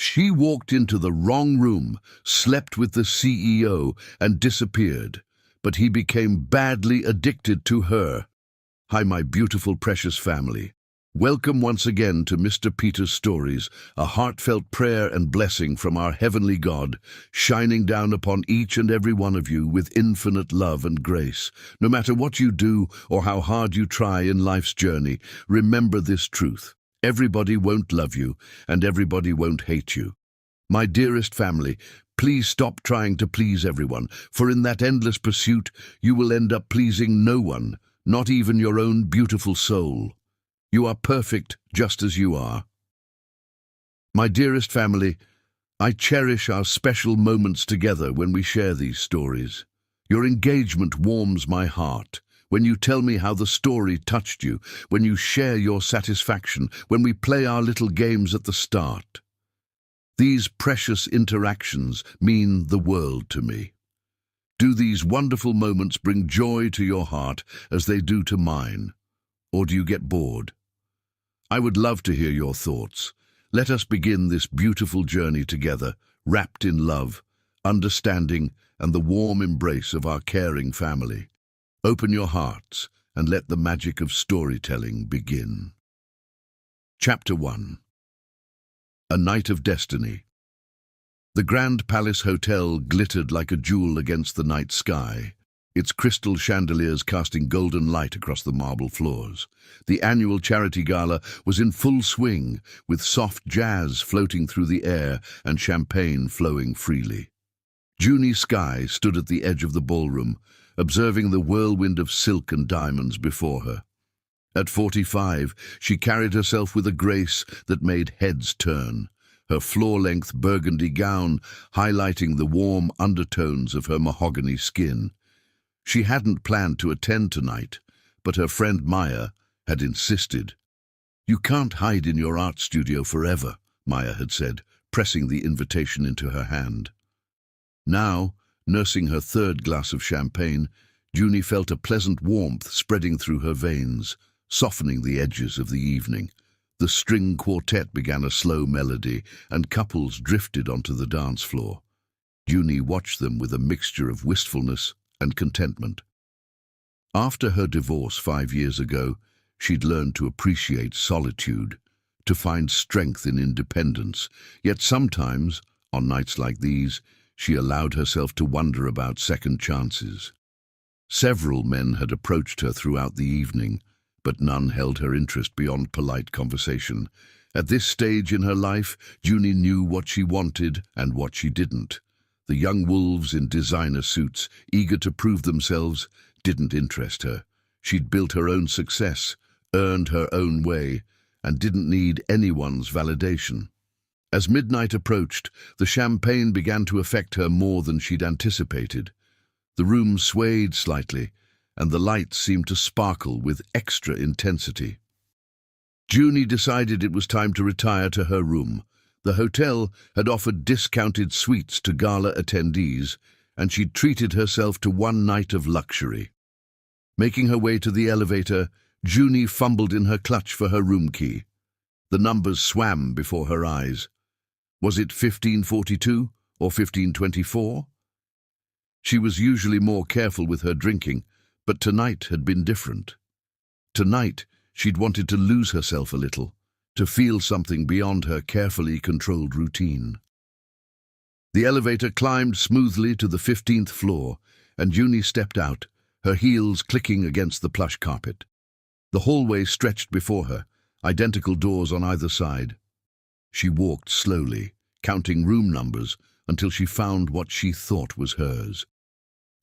She walked into the wrong room, slept with the CEO, and disappeared. But he became badly addicted to her. Hi, my beautiful, precious family. Welcome once again to Mr. Peter's Stories, a heartfelt prayer and blessing from our heavenly God, shining down upon each and every one of you with infinite love and grace. No matter what you do or how hard you try in life's journey, remember this truth. Everybody won't love you, and everybody won't hate you. My dearest family, please stop trying to please everyone, for in that endless pursuit, you will end up pleasing no one, not even your own beautiful soul. You are perfect just as you are. My dearest family, I cherish our special moments together when we share these stories. Your engagement warms my heart. When you tell me how the story touched you, when you share your satisfaction, when we play our little games at the start. These precious interactions mean the world to me. Do these wonderful moments bring joy to your heart as they do to mine? Or do you get bored? I would love to hear your thoughts. Let us begin this beautiful journey together, wrapped in love, understanding, and the warm embrace of our caring family. Open your hearts and let the magic of storytelling begin. Chapter 1. A Night of Destiny. The Grand Palace Hotel glittered like a jewel against the night sky, its crystal chandeliers casting golden light across the marble floors. The annual charity gala was in full swing, with soft jazz floating through the air and champagne flowing freely. Junie Skye stood at the edge of the ballroom, observing the whirlwind of silk and diamonds before her. At 45, she carried herself with a grace that made heads turn, her floor-length burgundy gown highlighting the warm undertones of her mahogany skin. She hadn't planned to attend tonight, but her friend Maya had insisted. "You can't hide in your art studio forever," Maya had said, pressing the invitation into her hand. Now, nursing her third glass of champagne, Junie felt a pleasant warmth spreading through her veins, softening the edges of the evening. The string quartet began a slow melody, and couples drifted onto the dance floor. Junie watched them with a mixture of wistfulness and contentment. After her divorce 5 years ago, she'd learned to appreciate solitude, to find strength in independence. Yet sometimes, on nights like these, she allowed herself to wonder about second chances. Several men had approached her throughout the evening, but none held her interest beyond polite conversation. At this stage in her life, Junie knew what she wanted and what she didn't. The young wolves in designer suits, eager to prove themselves, didn't interest her. She'd built her own success, earned her own way, and didn't need anyone's validation. As midnight approached, the champagne began to affect her more than she'd anticipated. The room swayed slightly, and the lights seemed to sparkle with extra intensity. Junie decided it was time to retire to her room. The hotel had offered discounted suites to gala attendees, and she'd treated herself to one night of luxury. Making her way to the elevator, Junie fumbled in her clutch for her room key. The numbers swam before her eyes. Was it 1542 or 1524? She was usually more careful with her drinking, but tonight had been different. Tonight, she'd wanted to lose herself a little, to feel something beyond her carefully controlled routine. The elevator climbed smoothly to the 15th floor, and Junie stepped out, her heels clicking against the plush carpet. The hallway stretched before her, identical doors on either side. She walked slowly, counting room numbers, until she found what she thought was hers.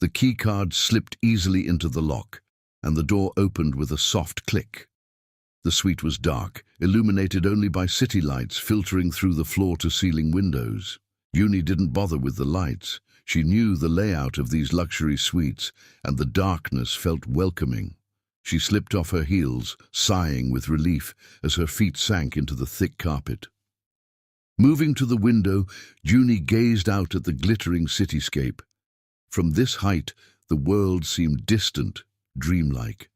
The keycard slipped easily into the lock, and the door opened with a soft click. The suite was dark, illuminated only by city lights filtering through the floor-to-ceiling windows. Junie didn't bother with the lights. She knew the layout of these luxury suites, and the darkness felt welcoming. She slipped off her heels, sighing with relief as her feet sank into the thick carpet. Moving to the window, Junie gazed out at the glittering cityscape. From this height, the world seemed distant, dreamlike.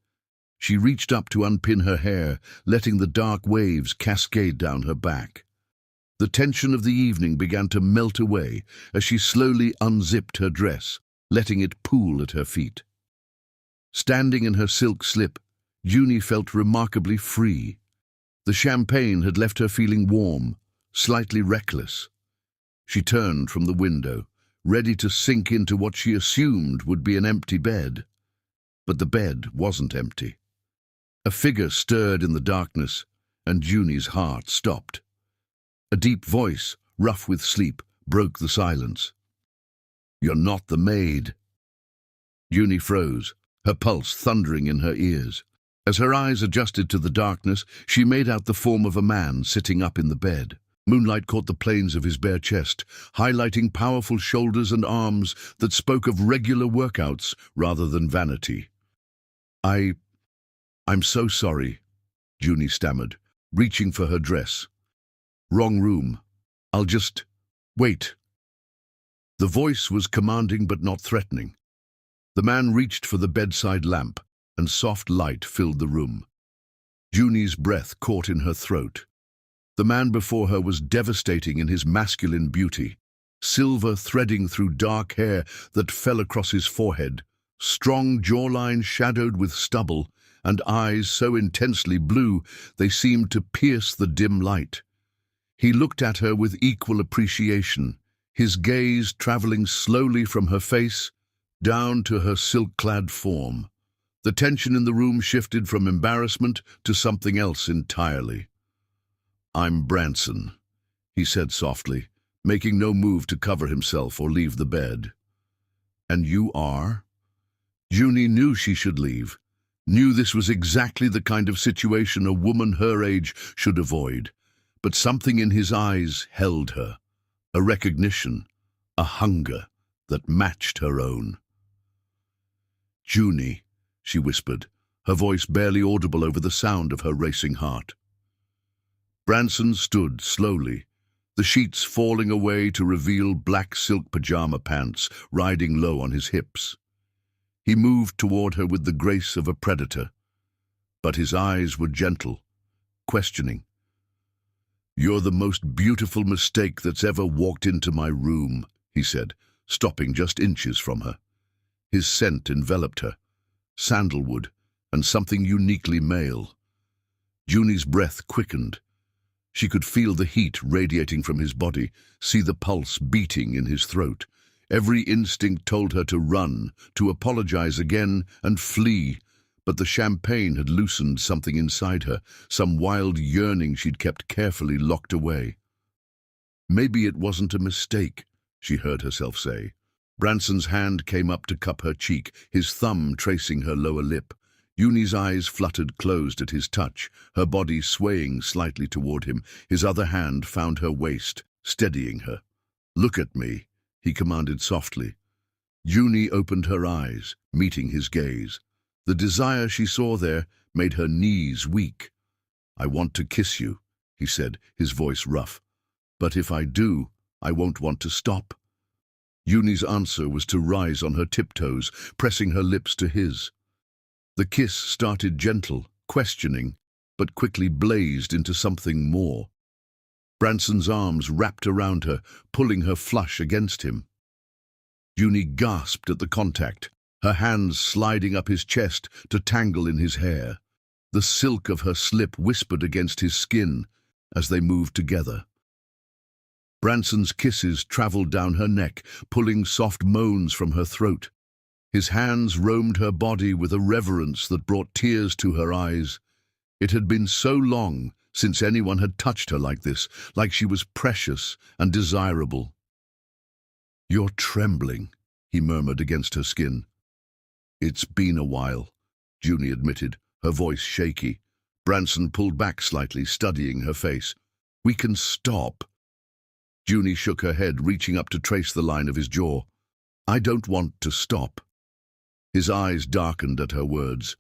She reached up to unpin her hair, letting the dark waves cascade down her back. The tension of the evening began to melt away as she slowly unzipped her dress, letting it pool at her feet. Standing in her silk slip, Junie felt remarkably free. The champagne had left her feeling warm, slightly reckless. She turned from the window, ready to sink into what she assumed would be an empty bed. But the bed wasn't empty. A figure stirred in the darkness, and Junie's heart stopped. A deep voice, rough with sleep, broke the silence. "You're not the maid." Junie froze, her pulse thundering in her ears. As her eyes adjusted to the darkness, she made out the form of a man sitting up in the bed. Moonlight caught the planes of his bare chest, highlighting powerful shoulders and arms that spoke of regular workouts rather than vanity. I'm so sorry," Junie stammered, reaching for her dress. "Wrong room. I'll just wait." The voice was commanding but not threatening. The man reached for the bedside lamp, and soft light filled the room. Junie's breath caught in her throat. The man before her was devastating in his masculine beauty, silver threading through dark hair that fell across his forehead, strong jawline shadowed with stubble, and eyes so intensely blue they seemed to pierce the dim light. He looked at her with equal appreciation, his gaze traveling slowly from her face down to her silk-clad form. The tension in the room shifted from embarrassment to something else entirely. "I'm Branson," he said softly, making no move to cover himself or leave the bed. "And you are?" Junie knew she should leave, knew this was exactly the kind of situation a woman her age should avoid. But something in his eyes held her, a recognition, a hunger that matched her own. "Junie," she whispered, her voice barely audible over the sound of her racing heart. Branson stood slowly, the sheets falling away to reveal black silk pajama pants riding low on his hips. He moved toward her with the grace of a predator, but his eyes were gentle, questioning. "You're the most beautiful mistake that's ever walked into my room," he said, stopping just inches from her. His scent enveloped her, sandalwood and something uniquely male. Junie's breath quickened. She could feel the heat radiating from his body, see the pulse beating in his throat. Every instinct told her to run, to apologize again and flee, but the champagne had loosened something inside her, some wild yearning she'd kept carefully locked away. "Maybe it wasn't a mistake," she heard herself say. Branson's hand came up to cup her cheek, his thumb tracing her lower lip. Junie's eyes fluttered closed at his touch, her body swaying slightly toward him. His other hand found her waist, steadying her. "Look at me," he commanded softly. Junie opened her eyes, meeting his gaze. The desire she saw there made her knees weak. "I want to kiss you," he said, his voice rough. "But if I do, I won't want to stop." Junie's answer was to rise on her tiptoes, pressing her lips to his. The kiss started gentle, questioning, but quickly blazed into something more. Branson's arms wrapped around her, pulling her flush against him. Junie gasped at the contact, her hands sliding up his chest to tangle in his hair. The silk of her slip whispered against his skin as they moved together. Branson's kisses traveled down her neck, pulling soft moans from her throat. His hands roamed her body with a reverence that brought tears to her eyes. It had been so long since anyone had touched her like this, like she was precious and desirable. "You're trembling," he murmured against her skin. "It's been a while," Junie admitted, her voice shaky. Branson pulled back slightly, studying her face. "We can stop." Junie shook her head, reaching up to trace the line of his jaw. "I don't want to stop." His eyes darkened at her words.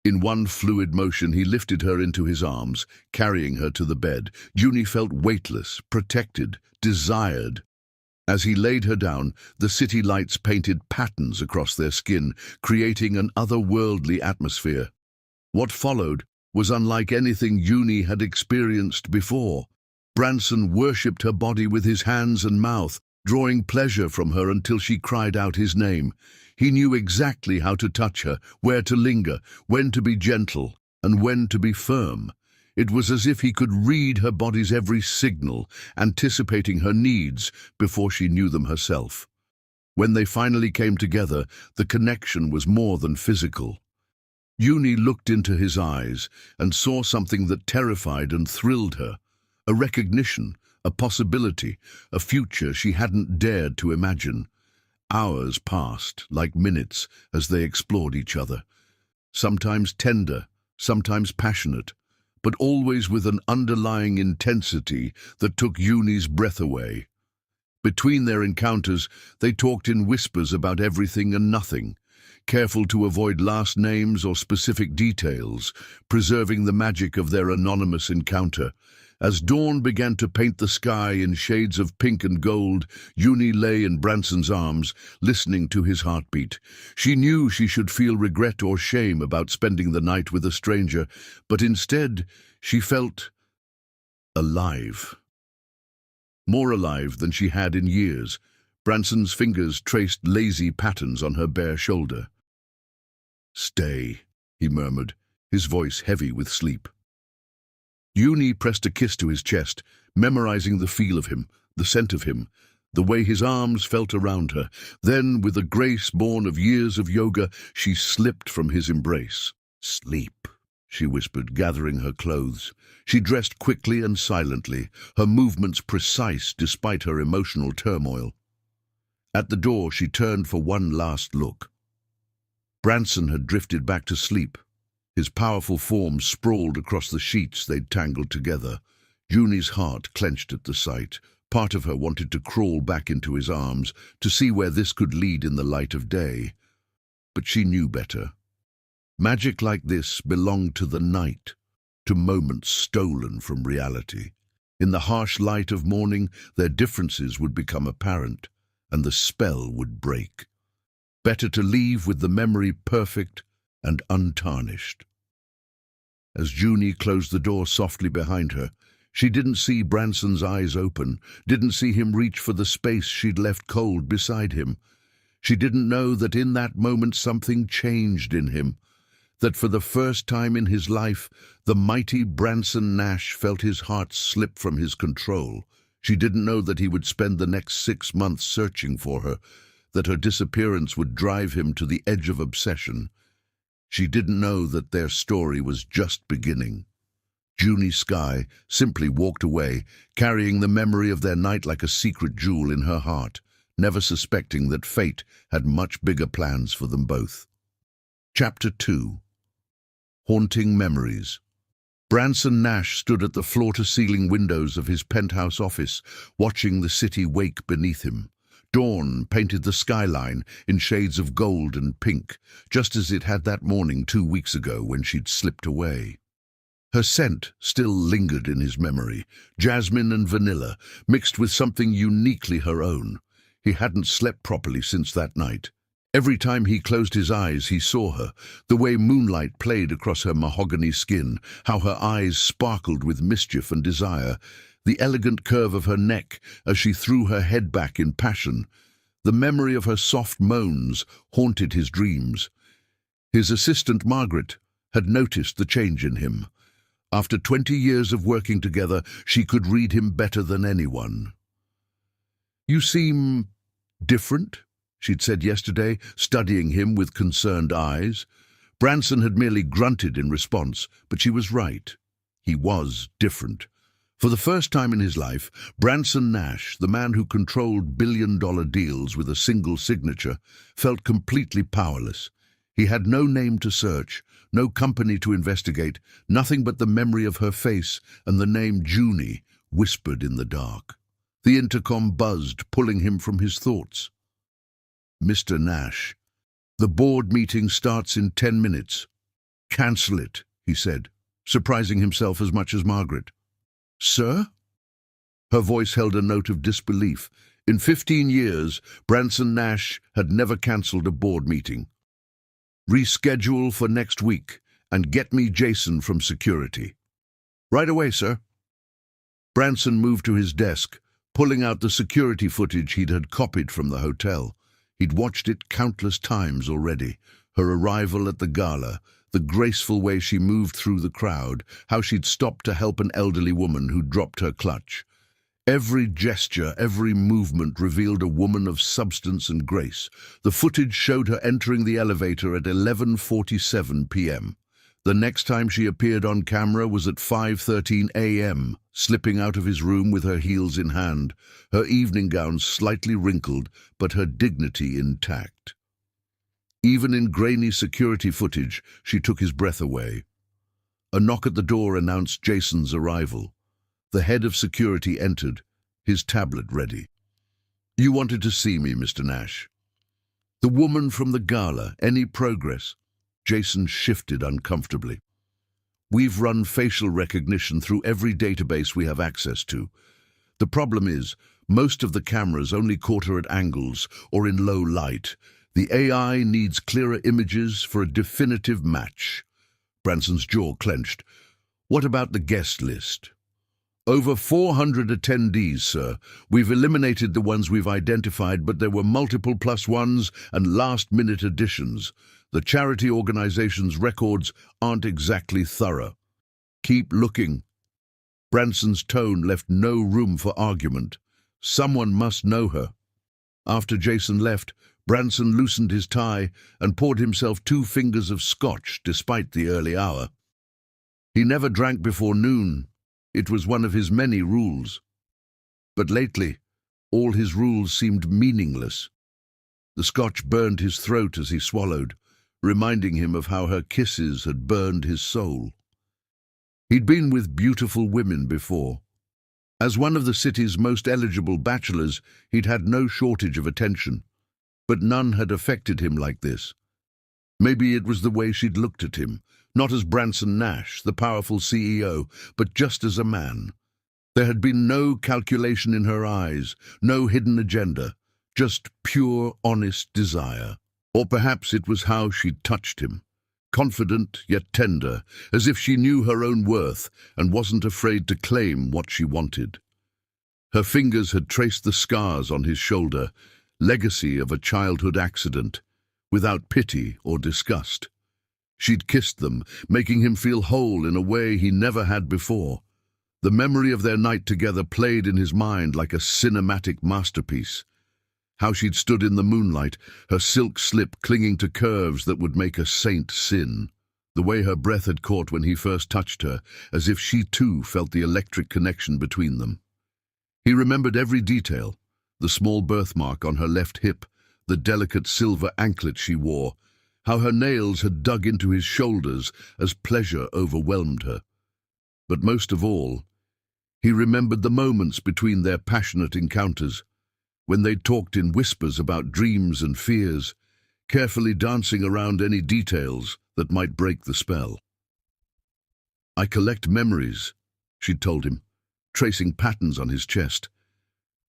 In one fluid motion, he lifted her into his arms, carrying her to the bed. Junie felt weightless, protected, desired. As he laid her down, the city lights painted patterns across their skin, creating an otherworldly atmosphere. What followed was unlike anything Junie had experienced before. Branson worshipped her body with his hands and mouth, drawing pleasure from her until she cried out his name. He knew exactly how to touch her, where to linger, when to be gentle, and when to be firm. It was as if he could read her body's every signal, anticipating her needs before she knew them herself. When they finally came together, the connection was more than physical. Uni looked into his eyes and saw something that terrified and thrilled her. A recognition, a possibility, a future she hadn't dared to imagine. Hours passed, like minutes, as they explored each other. Sometimes tender, sometimes passionate, but always with an underlying intensity that took Uni's breath away. Between their encounters, they talked in whispers about everything and nothing, careful to avoid last names or specific details, preserving the magic of their anonymous encounter. As dawn began to paint the sky in shades of pink and gold, Uni lay in Branson's arms, listening to his heartbeat. She knew she should feel regret or shame about spending the night with a stranger, but instead she felt alive. More alive than she had in years. Branson's fingers traced lazy patterns on her bare shoulder. "Stay," he murmured, his voice heavy with sleep. Uni pressed a kiss to his chest, memorizing the feel of him, the scent of him, the way his arms felt around her. Then, with a grace born of years of yoga, she slipped from his embrace. "Sleep," she whispered, gathering her clothes. She dressed quickly and silently, her movements precise despite her emotional turmoil. At the door, she turned for one last look. Branson had drifted back to sleep. His powerful form sprawled across the sheets they'd tangled together. Uni's heart clenched at the sight. Part of her wanted to crawl back into his arms, to see where this could lead in the light of day. But she knew better. Magic like this belonged to the night, to moments stolen from reality. In the harsh light of morning, their differences would become apparent, and the spell would break. Better to leave with the memory perfect and untarnished. As Uni closed the door softly behind her, she didn't see Branson's eyes open, didn't see him reach for the space she'd left cold beside him. She didn't know that in that moment something changed in him, that for the first time in his life, the mighty Branson Nash felt his heart slip from his control. She didn't know that he would spend the next 6 months searching for her, that her disappearance would drive him to the edge of obsession. She didn't know that their story was just beginning. Uni Sky simply walked away, carrying the memory of their night like a secret jewel in her heart, never suspecting that fate had much bigger plans for them both. Chapter 2. Haunting Memories. Branson Nash stood at the floor-to-ceiling windows of his penthouse office, watching the city wake beneath him. Dawn painted the skyline in shades of gold and pink, just as it had that morning 2 weeks ago when she'd slipped away. Her scent still lingered in his memory, jasmine and vanilla, mixed with something uniquely her own. He hadn't slept properly since that night. Every time he closed his eyes, he saw her, the way moonlight played across her mahogany skin, how her eyes sparkled with mischief and desire, the elegant curve of her neck as she threw her head back in passion. The memory of her soft moans haunted his dreams. His assistant, Margaret, had noticed the change in him. After 20 years of working together, she could read him better than anyone. "You seem different," she'd said yesterday, studying him with concerned eyes. Branson had merely grunted in response, but she was right. He was different. For the first time in his life, Branson Nash, the man who controlled billion-dollar deals with a single signature, felt completely powerless. He had no name to search, no company to investigate, nothing but the memory of her face and the name Uni whispered in the dark. The intercom buzzed, pulling him from his thoughts. "Mr. Nash, the board meeting starts in 10 minutes. Cancel it," he said, surprising himself as much as Margaret. "Sir?" Her voice held a note of disbelief. In 15 years, Branson Nash had never cancelled a board meeting. "Reschedule for next week, and get me Jason from security." "Right away, sir." Branson moved to his desk, pulling out the security footage he'd had copied from the hotel. He'd watched it countless times already. Her arrival at the gala, the graceful way she moved through the crowd, how she'd stopped to help an elderly woman who dropped her clutch. Every gesture, every movement revealed a woman of substance and grace. The footage showed her entering the elevator at 11:47 p.m. The next time she appeared on camera was at 5:13 a.m., slipping out of his room with her heels in hand, her evening gown slightly wrinkled, but her dignity intact. Even in grainy security footage, she took his breath away. A knock at the door announced Jason's arrival. The head of security entered, his tablet ready. "You wanted to see me, Mr. Nash." "The woman from the gala, any progress?" Jason shifted uncomfortably. "We've run facial recognition through every database we have access to. The problem is, most of the cameras only caught her at angles or in low light. The AI needs clearer images for a definitive match." Branson's jaw clenched. "What about the guest list?" "Over 400 attendees, sir. We've eliminated the ones we've identified, but there were multiple +1s and last-minute additions. The charity organization's records aren't exactly thorough." "Keep looking." Branson's tone left no room for argument. Someone must know her. After Jason left, Branson loosened his tie and poured himself 2 fingers of scotch despite the early hour. He never drank before noon. It was one of his many rules. But lately, all his rules seemed meaningless. The scotch burned his throat as he swallowed, reminding him of how her kisses had burned his soul. He'd been with beautiful women before. As one of the city's most eligible bachelors, he'd had no shortage of attention, but none had affected him like this. Maybe it was the way she'd looked at him, not as Branson Nash, the powerful CEO, but just as a man. There had been no calculation in her eyes, no hidden agenda, just pure, honest desire. Or perhaps it was how she'd touched him, confident yet tender, as if she knew her own worth and wasn't afraid to claim what she wanted. Her fingers had traced the scars on his shoulder, legacy of a childhood accident, without pity or disgust. She'd kissed them, making him feel whole in a way he never had before. The memory of their night together played in his mind like a cinematic masterpiece. How she'd stood in the moonlight, her silk slip clinging to curves that would make a saint sin. The way her breath had caught when he first touched her, as if she too felt the electric connection between them. He remembered every detail, the small birthmark on her left hip, the delicate silver anklet she wore, how her nails had dug into his shoulders as pleasure overwhelmed her. But most of all, he remembered the moments between their passionate encounters, when they talked in whispers about dreams and fears, carefully dancing around any details that might break the spell. "I collect memories," she'd told him, tracing patterns on his chest.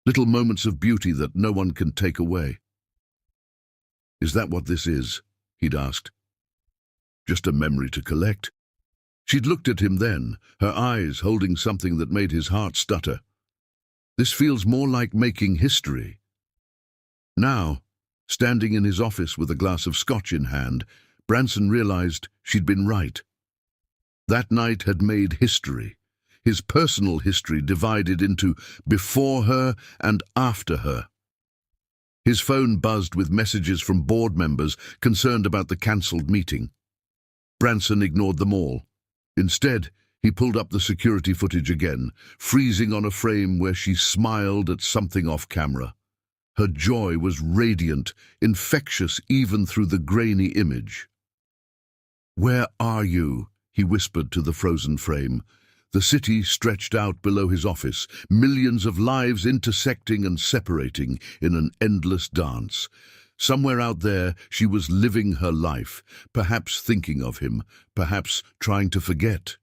"Little moments of beauty that no one can take away." "Is that what this is?" he'd asked. "Just a memory to collect?" She'd looked at him then, her eyes holding something that made his heart stutter. "This feels more like making history." Now, standing in his office with a glass of scotch in hand, Branson realized she'd been right. That night had made history. His personal history divided into before her and after her. His phone buzzed with messages from board members concerned about the cancelled meeting. Branson ignored them all. Instead, he pulled up the security footage again, freezing on a frame where she smiled at something off camera. Her joy was radiant, infectious even through the grainy image. "Where are you?" he whispered to the frozen frame. The city stretched out below his office, millions of lives intersecting and separating in an endless dance. Somewhere out there, she was living her life, perhaps thinking of him, perhaps trying to forget.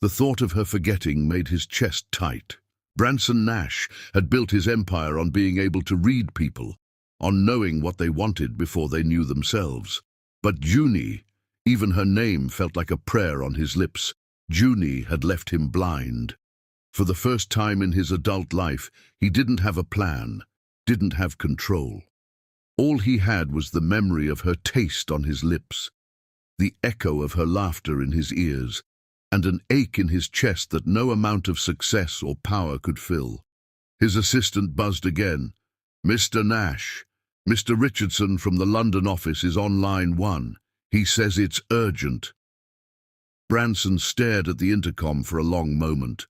The thought of her forgetting made his chest tight. Branson Nash had built his empire on being able to read people, on knowing what they wanted before they knew themselves. But Junie, even her name felt like a prayer on his lips. Junie had left him blind. For the first time in his adult life, he didn't have a plan, didn't have control. All he had was the memory of her taste on his lips, the echo of her laughter in his ears, and an ache in his chest that no amount of success or power could fill. His assistant buzzed again. "Mr. Nash, Mr. Richardson from the London office is on line 1. He says it's urgent." Branson stared at the intercom for a long moment.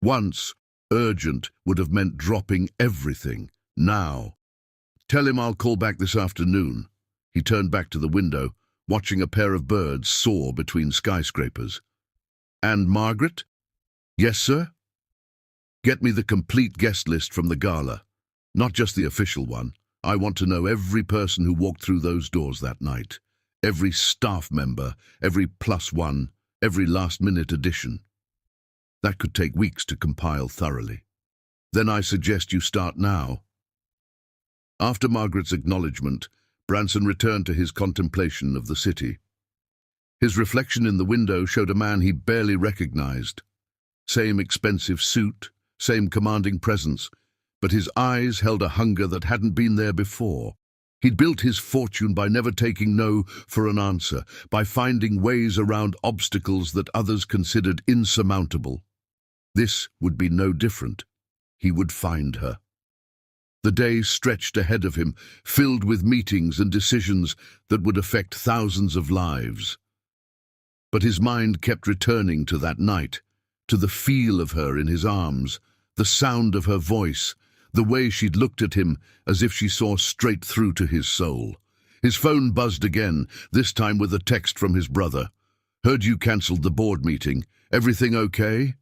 Once, urgent would have meant dropping everything. Now, "Tell him I'll call back this afternoon." He turned back to the window, watching a pair of birds soar between skyscrapers. "And Margaret?" "Yes, sir?" "Get me the complete guest list from the gala. Not just the official one. I want to know every person who walked through those doors that night. Every staff member, every +1, every last-minute addition." That could take weeks to compile thoroughly. "Then I suggest you start now." After Margaret's acknowledgement, Branson returned to his contemplation of the city. His reflection in the window showed a man he barely recognized. Same expensive suit, same commanding presence, but his eyes held a hunger that hadn't been there before. He'd built his fortune by never taking no for an answer, by finding ways around obstacles that others considered insurmountable. This would be no different. He would find her. The day stretched ahead of him, filled with meetings and decisions that would affect thousands of lives. But his mind kept returning to that night, to the feel of her in his arms, the sound of her voice, the way she'd looked at him as if she saw straight through to his soul. His phone buzzed again, this time with a text from his brother. "Heard you cancelled the board meeting. Everything okay?"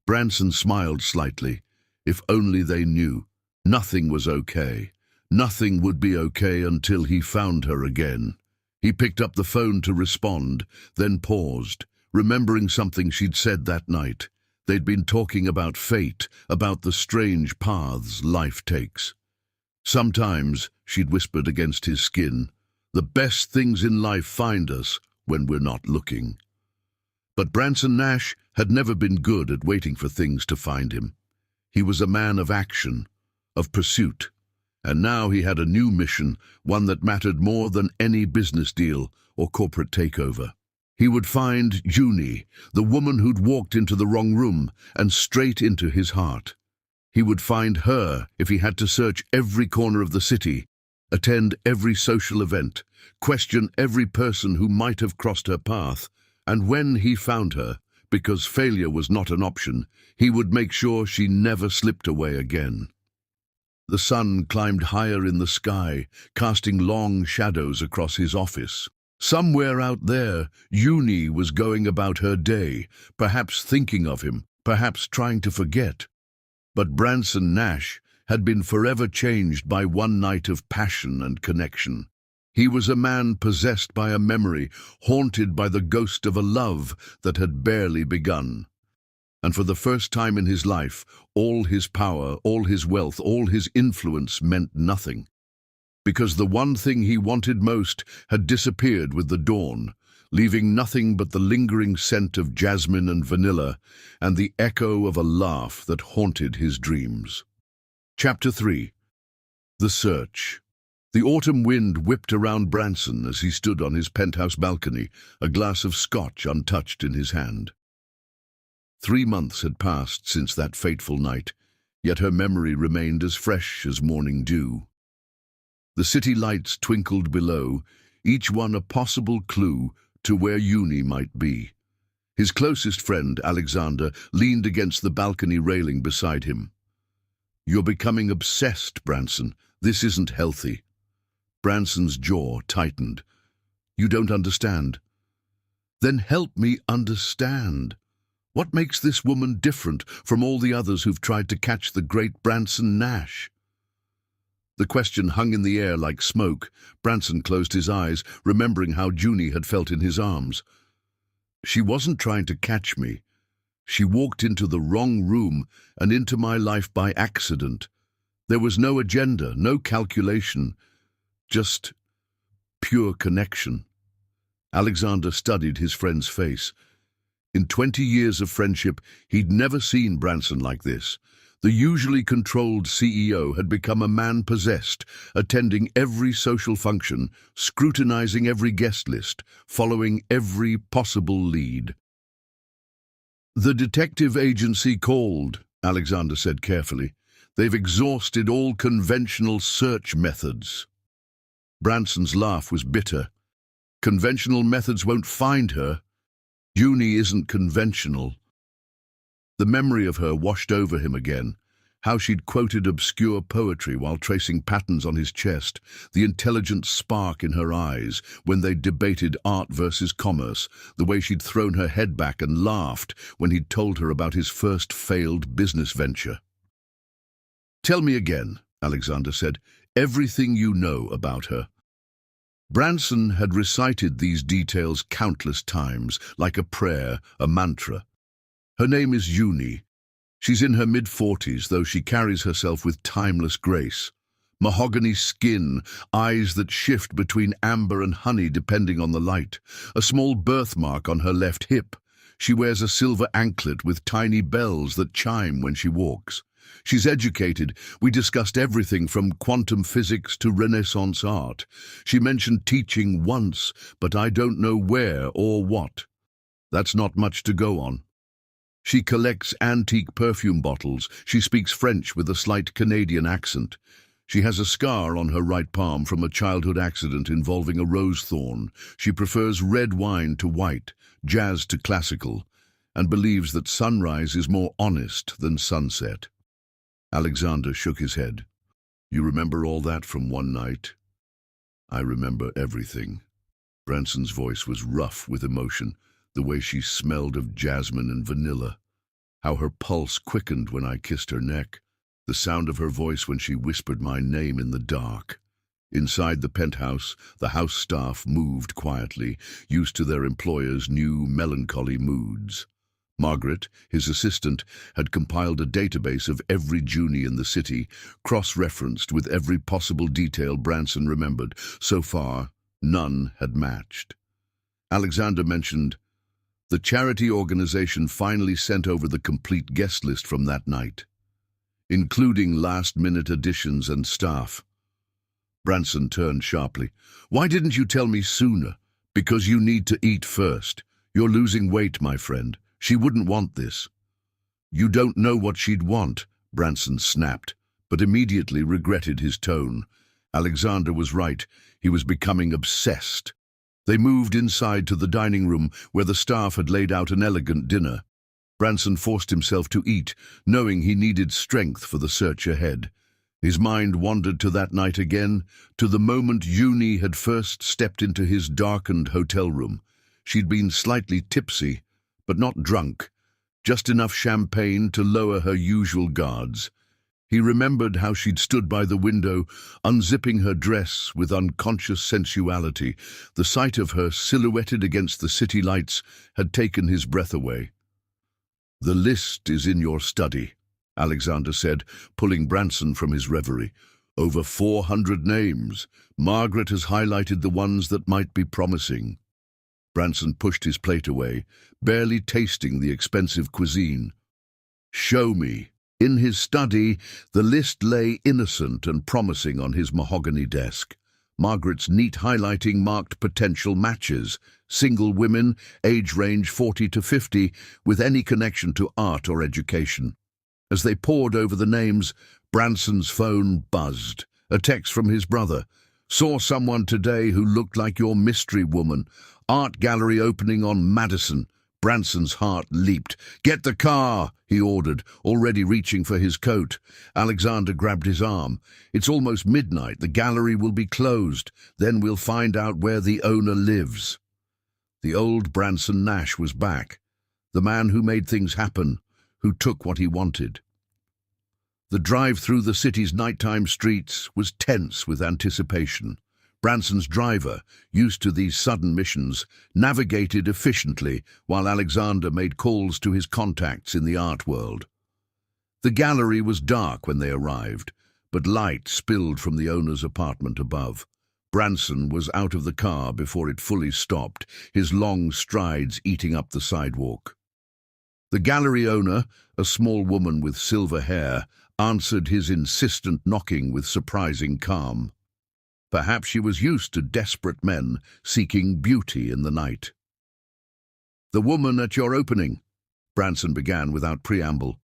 Branson smiled slightly. If only they knew. Nothing was okay. Nothing would be okay until he found her again. He picked up the phone to respond, then paused, remembering something she'd said that night. They'd been talking about fate, about the strange paths life takes. "Sometimes," she'd whispered against his skin, "the best things in life find us when we're not looking." But Branson Nash had never been good at waiting for things to find him. He was a man of action, of pursuit, and now he had a new mission, one that mattered more than any business deal or corporate takeover. He would find Junie, the woman who'd walked into the wrong room and straight into his heart. He would find her if he had to search every corner of the city, attend every social event, question every person who might have crossed her path, and when he found her, because failure was not an option, he would make sure she never slipped away again. The sun climbed higher in the sky, casting long shadows across his office. Somewhere out there, Junie was going about her day, perhaps thinking of him, perhaps trying to forget. But Branson Nash had been forever changed by one night of passion and connection. He was a man possessed by a memory, haunted by the ghost of a love that had barely begun. And for the first time in his life, all his power, all his wealth, all his influence meant nothing. Because the one thing he wanted most had disappeared with the dawn, leaving nothing but the lingering scent of jasmine and vanilla and the echo of a laugh that haunted his dreams. Chapter 3. The Search. The autumn wind whipped around Branson as he stood on his penthouse balcony, a glass of scotch untouched in his hand. 3 months had passed since that fateful night, yet her memory remained as fresh as morning dew. The city lights twinkled below, each one a possible clue to where Junie might be. His closest friend, Alexander, leaned against the balcony railing beside him. "You're becoming obsessed, Branson. This isn't healthy." Branson's jaw tightened. "You don't understand." "Then help me understand. What makes this woman different from all the others who've tried to catch the great Branson Nash?" The question hung in the air like smoke. Branson closed his eyes, remembering how Junie had felt in his arms. "She wasn't trying to catch me. She walked into the wrong room and into my life by accident. There was no agenda, no calculation, just pure connection." Alexander studied his friend's face. In 20 years of friendship, he'd never seen Branson like this. The usually controlled CEO had become a man possessed, attending every social function, scrutinizing every guest list, following every possible lead. "The detective agency called," Alexander said carefully. "They've exhausted all conventional search methods." Branson's laugh was bitter. "Conventional methods won't find her. Uni isn't conventional." The memory of her washed over him again. How she'd quoted obscure poetry while tracing patterns on his chest, the intelligent spark in her eyes when they debated art versus commerce, the way she'd thrown her head back and laughed when he'd told her about his first failed business venture. "Tell me again," Alexander said, "everything you know about her." Branson had recited these details countless times, like a prayer, a mantra. "Her name is Uni. She's in her mid-40s, though she carries herself with timeless grace. Mahogany skin, eyes that shift between amber and honey depending on the light, a small birthmark on her left hip. She wears a silver anklet with tiny bells that chime when she walks. She's educated. We discussed everything from quantum physics to Renaissance art. She mentioned teaching once, but I don't know where or what. That's not much to go on. She collects antique perfume bottles. She speaks French with a slight Canadian accent. She has a scar on her right palm from a childhood accident involving a rose thorn. She prefers red wine to white, jazz to classical, and believes that sunrise is more honest than sunset." Alexander shook his head. "You remember all that from one night?" "I remember everything." Branson's voice was rough with emotion, the way she smelled of jasmine and vanilla, how her pulse quickened when I kissed her neck, the sound of her voice when she whispered my name in the dark. Inside the penthouse, the house staff moved quietly, used to their employer's new melancholy moods. Margaret, his assistant, had compiled a database of every Junie in the city, cross-referenced with every possible detail Branson remembered. So far, none had matched. Alexander mentioned, "The charity organization finally sent over the complete guest list from that night, including last-minute additions and staff." Branson turned sharply. "Why didn't you tell me sooner?" "Because you need to eat first. You're losing weight, my friend. She wouldn't want this." "You don't know what she'd want," Branson snapped, but immediately regretted his tone. Alexander was right. He was becoming obsessed. They moved inside to the dining room where the staff had laid out an elegant dinner. Branson forced himself to eat, knowing he needed strength for the search ahead. His mind wandered to that night again, to the moment Uni had first stepped into his darkened hotel room. She'd been slightly tipsy, but not drunk, just enough champagne to lower her usual guards. He remembered how she'd stood by the window, unzipping her dress with unconscious sensuality. The sight of her silhouetted against the city lights had taken his breath away. "The list is in your study," Alexander said, pulling Branson from his reverie. "Over 400 names. Margaret has highlighted the ones that might be promising." Branson pushed his plate away, barely tasting the expensive cuisine. "Show me." In his study, the list lay innocent and promising on his mahogany desk. Margaret's neat highlighting marked potential matches, single women, age range 40 to 50, with any connection to art or education. As they pored over the names, Branson's phone buzzed. A text from his brother. "Saw someone today who looked like your mystery woman. Art gallery opening on Madison." Branson's heart leaped. "Get the car," he ordered, already reaching for his coat. Alexander grabbed his arm. "It's almost midnight. The gallery will be closed. Then we'll find out where the owner lives." The old Branson Nash was back. The man who made things happen, who took what he wanted. The drive through the city's nighttime streets was tense with anticipation. Branson's driver, used to these sudden missions, navigated efficiently while Alexander made calls to his contacts in the art world. The gallery was dark when they arrived, but light spilled from the owner's apartment above. Branson was out of the car before it fully stopped, his long strides eating up the sidewalk. The gallery owner, a small woman with silver hair, answered his insistent knocking with surprising calm. Perhaps she was used to desperate men seeking beauty in the night. "The woman at your opening," Branson began without preamble.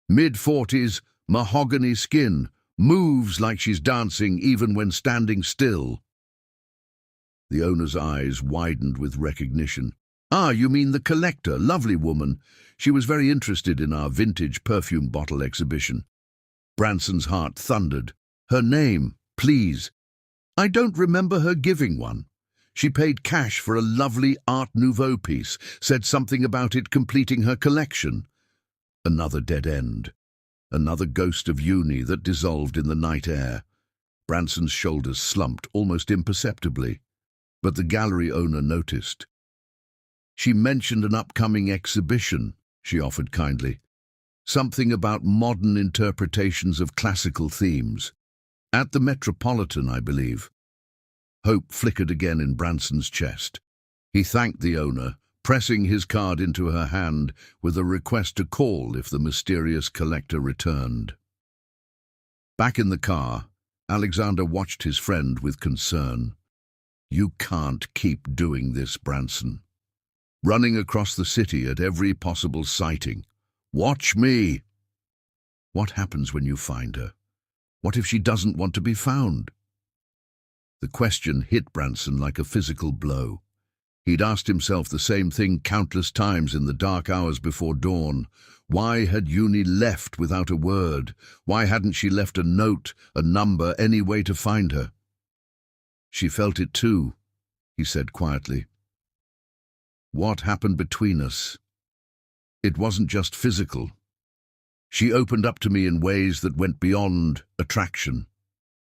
"Mid-40s, mahogany skin, moves like she's dancing even when standing still." The owner's eyes widened with recognition. "Ah, you mean the collector, lovely woman. She was very interested in our vintage perfume bottle exhibition." Branson's heart thundered. "Her name, please." "I don't remember her giving one. She paid cash for a lovely Art Nouveau piece, said something about it completing her collection." Another dead end. Another ghost of uni that dissolved in the night air. Branson's shoulders slumped almost imperceptibly, but the gallery owner noticed. "She mentioned an upcoming exhibition," she offered kindly. "Something about modern interpretations of classical themes. At the Metropolitan, I believe." Hope flickered again in Branson's chest. He thanked the owner, pressing his card into her hand with a request to call if the mysterious collector returned. Back in the car, Alexander watched his friend with concern. "You can't keep doing this, Branson. Running across the city at every possible sighting. Watch me." "What happens when you find her? What if she doesn't want to be found?" The question hit Branson like a physical blow. He'd asked himself the same thing countless times in the dark hours before dawn. Why had Uni left without a word? Why hadn't she left a note, a number, any way to find her? "She felt it too," he said quietly. "What happened between us? It wasn't just physical. She opened up to me in ways that went beyond attraction.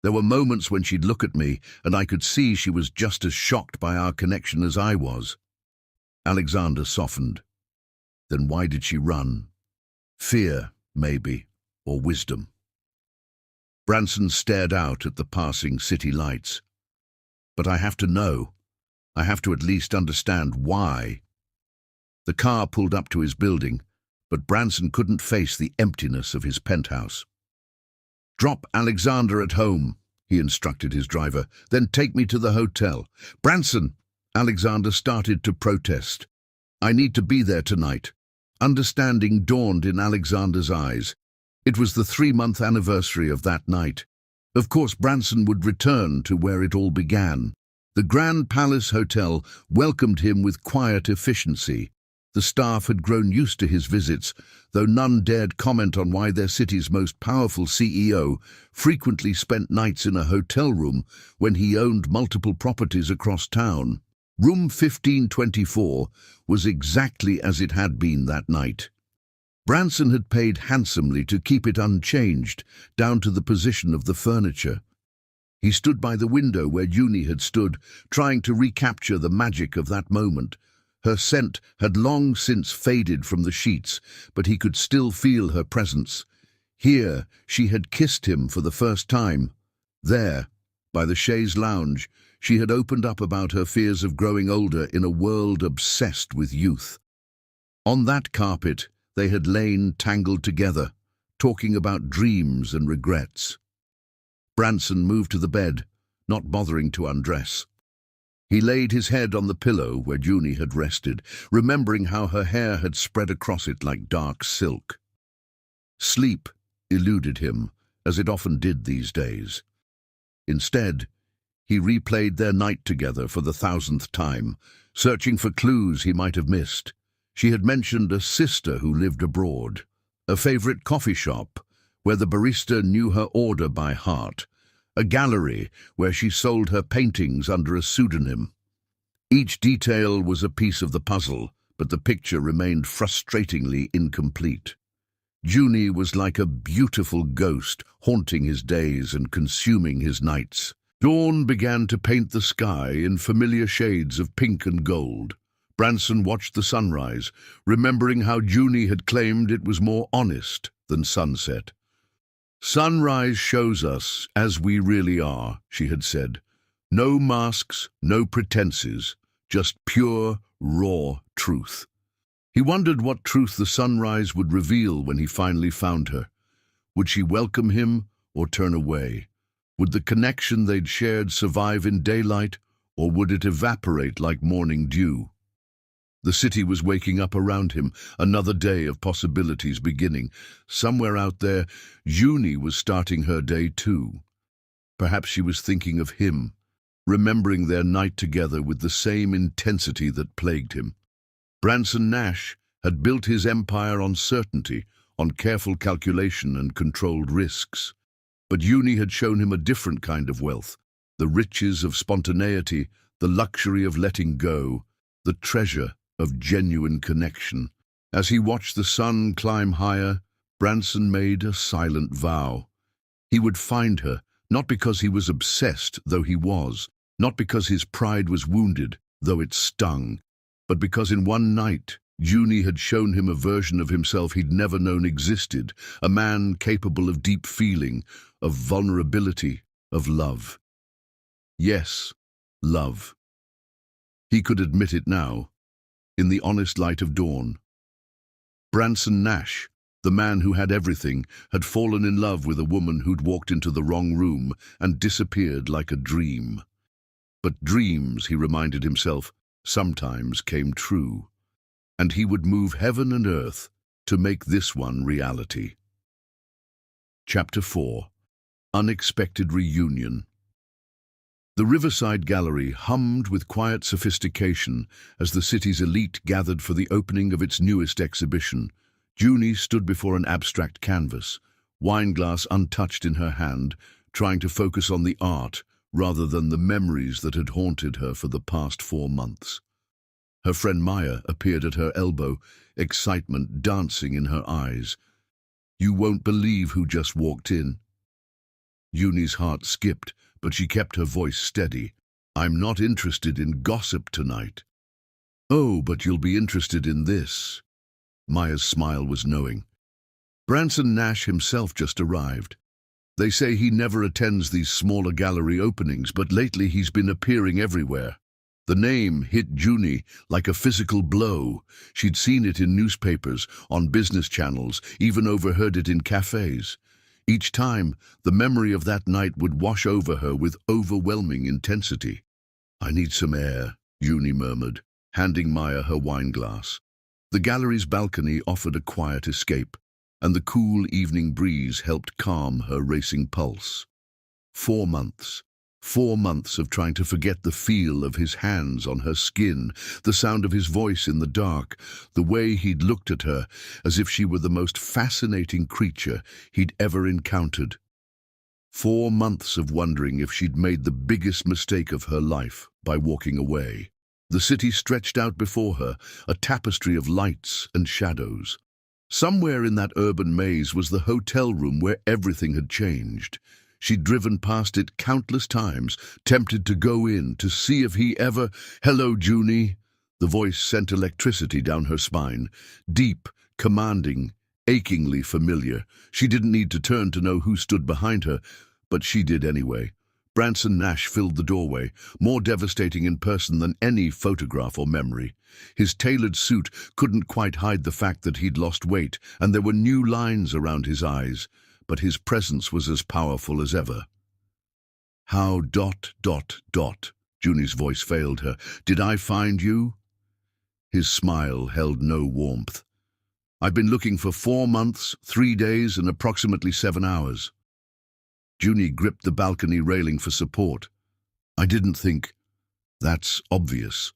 There were moments when she'd look at me, and I could see she was just as shocked by our connection as I was." Alexander softened. "Then why did she run? Fear, maybe, or wisdom?" Branson stared out at the passing city lights. "But I have to know. I have to at least understand why." The car pulled up to his building, but Branson couldn't face the emptiness of his penthouse. "Drop Alexander at home," he instructed his driver, "then take me to the hotel." "Branson!" Alexander started to protest. "I need to be there tonight." Understanding dawned in Alexander's eyes. It was the 3-month anniversary of that night. Of course, Branson would return to where it all began. The Grand Palace Hotel welcomed him with quiet efficiency. The staff had grown used to his visits, though none dared comment on why their city's most powerful CEO frequently spent nights in a hotel room when he owned multiple properties across town. Room 1524 was exactly as it had been that night. Branson had paid handsomely to keep it unchanged, down to the position of the furniture. He stood by the window where Uni had stood, trying to recapture the magic of that moment. Her scent had long since faded from the sheets, but he could still feel her presence. Here, she had kissed him for the first time. There, by the chaise lounge, she had opened up about her fears of growing older in a world obsessed with youth. On that carpet, they had lain tangled together, talking about dreams and regrets. Branson moved to the bed, not bothering to undress. He laid his head on the pillow where Uni had rested, remembering how her hair had spread across it like dark silk. Sleep eluded him, as it often did these days. Instead, he replayed their night together for the 1000th time, searching for clues he might have missed. She had mentioned a sister who lived abroad, a favorite coffee shop where the barista knew her order by heart, a gallery where she sold her paintings under a pseudonym. Each detail was a piece of the puzzle, but the picture remained frustratingly incomplete. Uni was like a beautiful ghost, haunting his days and consuming his nights. Dawn began to paint the sky in familiar shades of pink and gold. Branson watched the sunrise, remembering how Uni had claimed it was more honest than sunset. "Sunrise shows us as we really are," she had said. "No masks, no pretenses, just pure, raw truth." He wondered what truth the sunrise would reveal when he finally found her. Would she welcome him or turn away? Would the connection they'd shared survive in daylight, or would it evaporate like morning dew? The city was waking up around him, another day of possibilities beginning. Somewhere out there, Juni was starting her day too. Perhaps she was thinking of him, remembering their night together with the same intensity that plagued him. Branson Nash had built his empire on certainty, on careful calculation and controlled risks. But Juni had shown him a different kind of wealth, the riches of spontaneity, the luxury of letting go, the treasure of genuine connection. As he watched the sun climb higher, Branson made a silent vow. He would find her, not because he was obsessed, though he was, not because his pride was wounded, though it stung, but because in one night, Juni had shown him a version of himself he'd never known existed, a man capable of deep feeling, of vulnerability, of love. Yes, love. He could admit it now, in the honest light of dawn. Branson Nash, the man who had everything, had fallen in love with a woman who'd walked into the wrong room and disappeared like a dream. But dreams, he reminded himself, sometimes came true, and he would move heaven and earth to make this one reality. Chapter 4. Unexpected Reunion. The Riverside Gallery hummed with quiet sophistication as the city's elite gathered for the opening of its newest exhibition. Juni stood before an abstract canvas, wineglass untouched in her hand, trying to focus on the art rather than the memories that had haunted her for the past 4 months. Her friend Maya appeared at her elbow, excitement dancing in her eyes. "You won't believe who just walked in." Juni's heart skipped, but she kept her voice steady. "I'm not interested in gossip tonight." "Oh, but you'll be interested in this." Maya's smile was knowing. Branson Nash himself just arrived. They say he never attends these smaller gallery openings, but lately he's been appearing everywhere. The name hit Juni like a physical blow. She'd seen it in newspapers, on business channels, even overheard it in cafes. Each time, the memory of that night would wash over her with overwhelming intensity. "I need some air," Juni murmured, handing Maya her wineglass. The gallery's balcony offered a quiet escape, and the cool evening breeze helped calm her racing pulse. 4 months. 4 months of trying to forget the feel of his hands on her skin, the sound of his voice in the dark, the way he'd looked at her as if she were the most fascinating creature he'd ever encountered. 4 months of wondering if she'd made the biggest mistake of her life by walking away. The city stretched out before her, a tapestry of lights and shadows. Somewhere in that urban maze was the hotel room where everything had changed. She'd driven past it countless times, tempted to go in, to see if he ever— "Hello, Juni." The voice sent electricity down her spine, deep, commanding, achingly familiar. She didn't need to turn to know who stood behind her, but she did anyway. Branson Nash filled the doorway, more devastating in person than any photograph or memory. His tailored suit couldn't quite hide the fact that he'd lost weight, and there were new lines around his eyes, but his presence was as powerful as ever. "How ... Juni's voice failed her. "Did I find you?" His smile held no warmth. "I've been looking for 4 months, 3 days, and approximately 7 hours. Juni gripped the balcony railing for support. "I didn't think—" "That's obvious."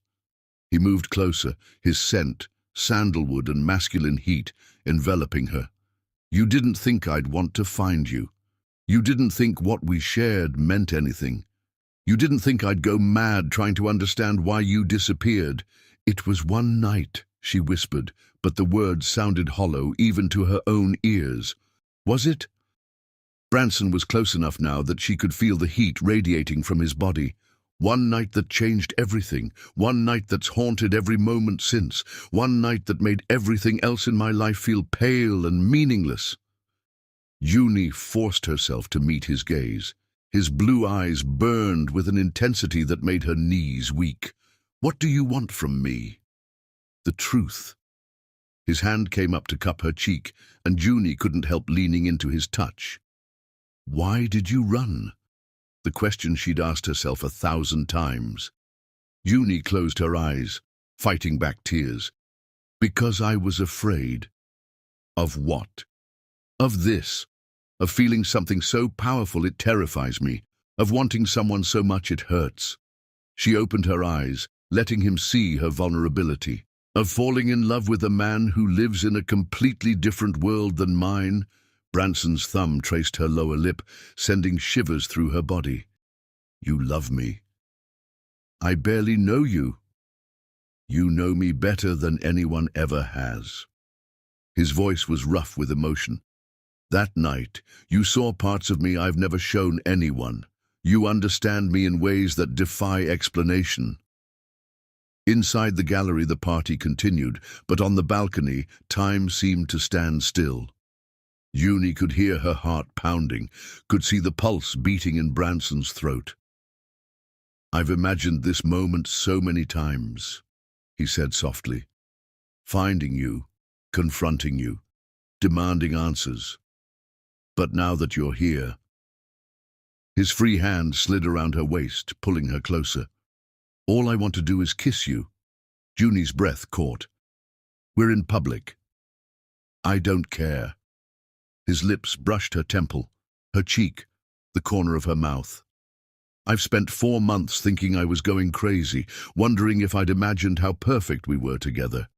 He moved closer, his scent, sandalwood and masculine heat, enveloping her. "You didn't think I'd want to find you. You didn't think what we shared meant anything. You didn't think I'd go mad trying to understand why you disappeared. It was one night," she whispered, but the words sounded hollow even to her own ears. "Was it?" Branson was close enough now that she could feel the heat radiating from his body. "One night that changed everything, one night that's haunted every moment since, one night that made everything else in my life feel pale and meaningless." Juni forced herself to meet his gaze. His blue eyes burned with an intensity that made her knees weak. "What do you want from me?" "The truth." His hand came up to cup her cheek, and Junie couldn't help leaning into his touch. Why did you run? The question she'd asked herself 1,000 times. Junie closed her eyes, fighting back tears. Because I was afraid. Of what? Of this. Of feeling something so powerful it terrifies me. Of wanting someone so much it hurts. She opened her eyes, letting him see her vulnerability. Of falling in love with a man who lives in a completely different world than mine. Branson's thumb traced her lower lip, sending shivers through her body. You love me. I barely know you. You know me better than anyone ever has. His voice was rough with emotion. That night, you saw parts of me I've never shown anyone. You understand me in ways that defy explanation. Inside the gallery the party continued, but on the balcony, time seemed to stand still. Junie could hear her heart pounding, could see the pulse beating in Branson's throat. I've imagined this moment so many times, he said softly. Finding you, confronting you, demanding answers. But now that you're here... His free hand slid around her waist, pulling her closer. All I want to do is kiss you. Junie's breath caught. We're in public. I don't care. His lips brushed her temple, her cheek, the corner of her mouth. I've spent 4 months thinking I was going crazy, wondering if I'd imagined how perfect we were together.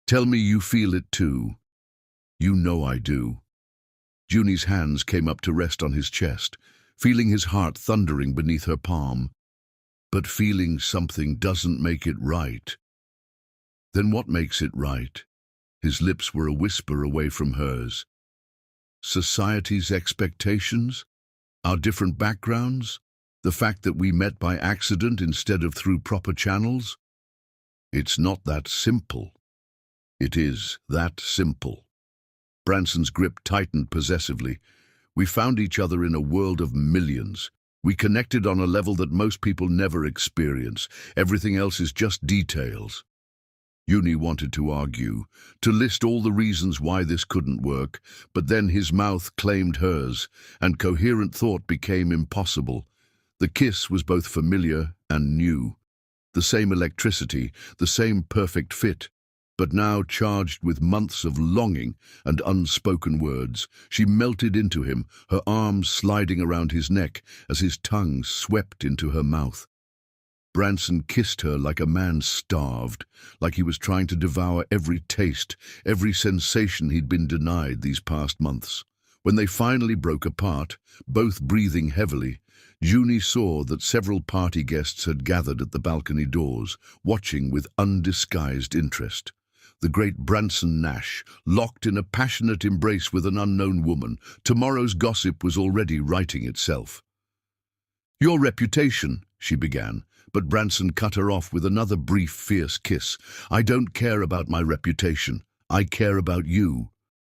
Tell me you feel it too. You know I do. Junie's hands came up to rest on his chest, feeling his heart thundering beneath her palm. But feeling something doesn't make it right. Then what makes it right? His lips were a whisper away from hers. Society's expectations? Our different backgrounds? The fact that we met by accident instead of through proper channels? It's not that simple. It is that simple. Branson's grip tightened possessively. We found each other in a world of millions. We connected on a level that most people never experience. Everything else is just details. Junie wanted to argue, to list all the reasons why this couldn't work, but then his mouth claimed hers, and coherent thought became impossible. The kiss was both familiar and new. The same electricity, the same perfect fit. But now, charged with months of longing and unspoken words, she melted into him, her arms sliding around his neck as his tongue swept into her mouth. Branson kissed her like a man starved, like he was trying to devour every taste, every sensation he'd been denied these past months. When they finally broke apart, both breathing heavily, Junie saw that several party guests had gathered at the balcony doors, watching with undisguised interest. The great Branson Nash, locked in a passionate embrace with an unknown woman. Tomorrow's gossip was already writing itself. Your reputation, she began, but Branson cut her off with another brief, fierce kiss. I don't care about my reputation. I care about you.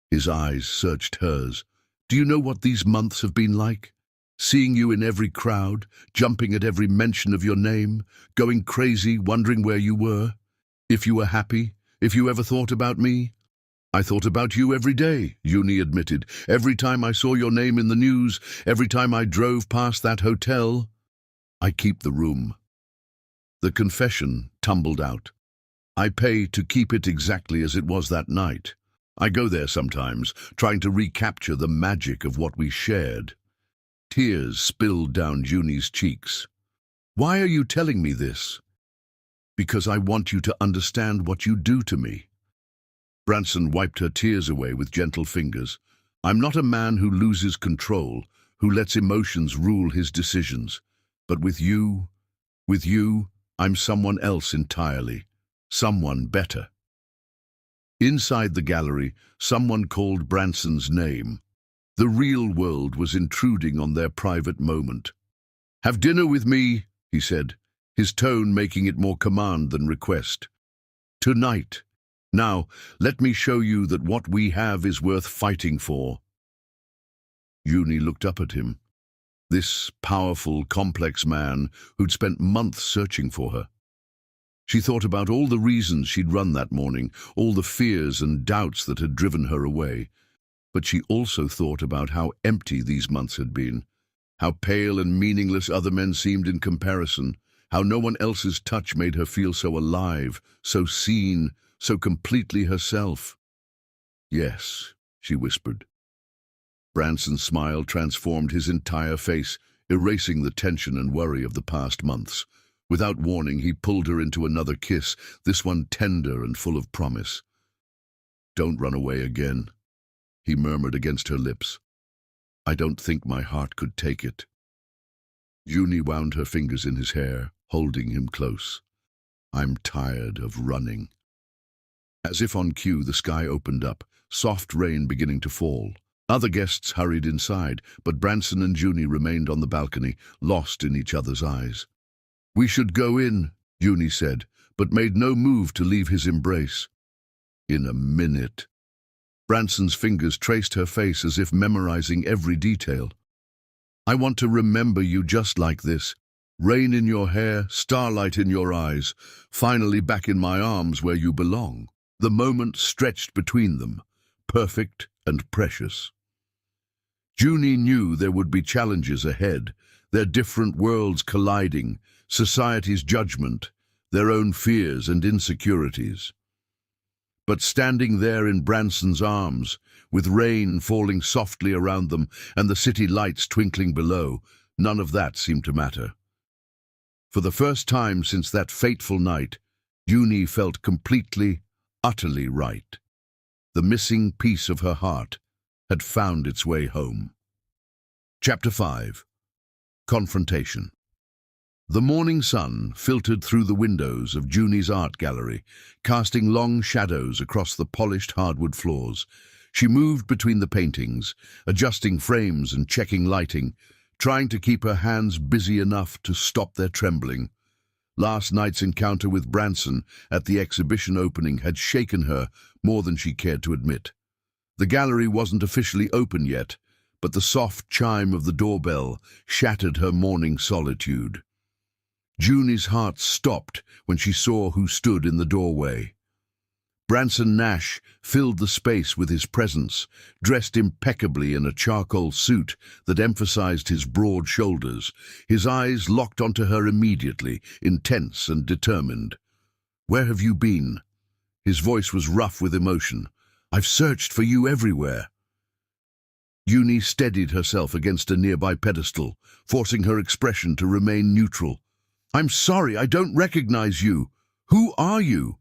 His eyes searched hers. Do you know what these months have been like? Seeing you in every crowd, jumping at every mention of your name, going crazy, wondering where you were, if you were happy, if you ever thought about me. I thought about you every day, Junie admitted. Every time I saw your name in the news, every time I drove past that hotel. I keep the room. The confession tumbled out. I pay to keep it exactly as it was that night. I go there sometimes, trying to recapture the magic of what we shared. Tears spilled down Junie's cheeks. Why are you telling me this? Because I want you to understand what you do to me. Branson wiped her tears away with gentle fingers. I'm not a man who loses control, who lets emotions rule his decisions. But with you, I'm someone else entirely, someone better. Inside the gallery, someone called Branson's name. The real world was intruding on their private moment. Have dinner with me, he said, his tone making it more command than request. Tonight. Now, let me show you that what we have is worth fighting for. Junie looked up at him. This powerful, complex man who'd spent months searching for her. She thought about all the reasons she'd run that morning, all the fears and doubts that had driven her away. But she also thought about how empty these months had been, how pale and meaningless other men seemed in comparison, how no one else's touch made her feel so alive, so seen, so completely herself. "Yes," she whispered. Branson's smile transformed his entire face, erasing the tension and worry of the past months. Without warning, he pulled her into another kiss, this one tender and full of promise. "Don't run away again," he murmured against her lips. "I don't think my heart could take it." Junie wound her fingers in his hair, holding him close. "I'm tired of running." As if on cue, the sky opened up, soft rain beginning to fall. Other guests hurried inside, but Branson and Junie remained on the balcony, lost in each other's eyes. "We should go in," Junie said, but made no move to leave his embrace. "In a minute." Branson's fingers traced her face as if memorizing every detail. "I want to remember you just like this. Rain in your hair, starlight in your eyes, finally back in my arms where you belong." The moment stretched between them, perfect and precious. Junie knew there would be challenges ahead, their different worlds colliding, society's judgment, their own fears and insecurities. But standing there in Branson's arms, with rain falling softly around them and the city lights twinkling below, none of that seemed to matter. For the first time since that fateful night, Junie felt completely, utterly right. The missing piece of her heart had found its way home. Chapter 5. Confrontation. The morning sun filtered through the windows of Junie's art gallery, casting long shadows across the polished hardwood floors. She moved between the paintings, adjusting frames and checking lighting, trying to keep her hands busy enough to stop their trembling. Last night's encounter with Branson at the exhibition opening had shaken her more than she cared to admit. The gallery wasn't officially open yet, but the soft chime of the doorbell shattered her morning solitude. Junie's heart stopped when she saw who stood in the doorway. Branson Nash filled the space with his presence, dressed impeccably in a charcoal suit that emphasized his broad shoulders. His eyes locked onto her immediately, intense and determined. "Where have you been?" His voice was rough with emotion. "I've searched for you everywhere." Junie steadied herself against a nearby pedestal, forcing her expression to remain neutral. "I'm sorry, I don't recognize you. Who are you?"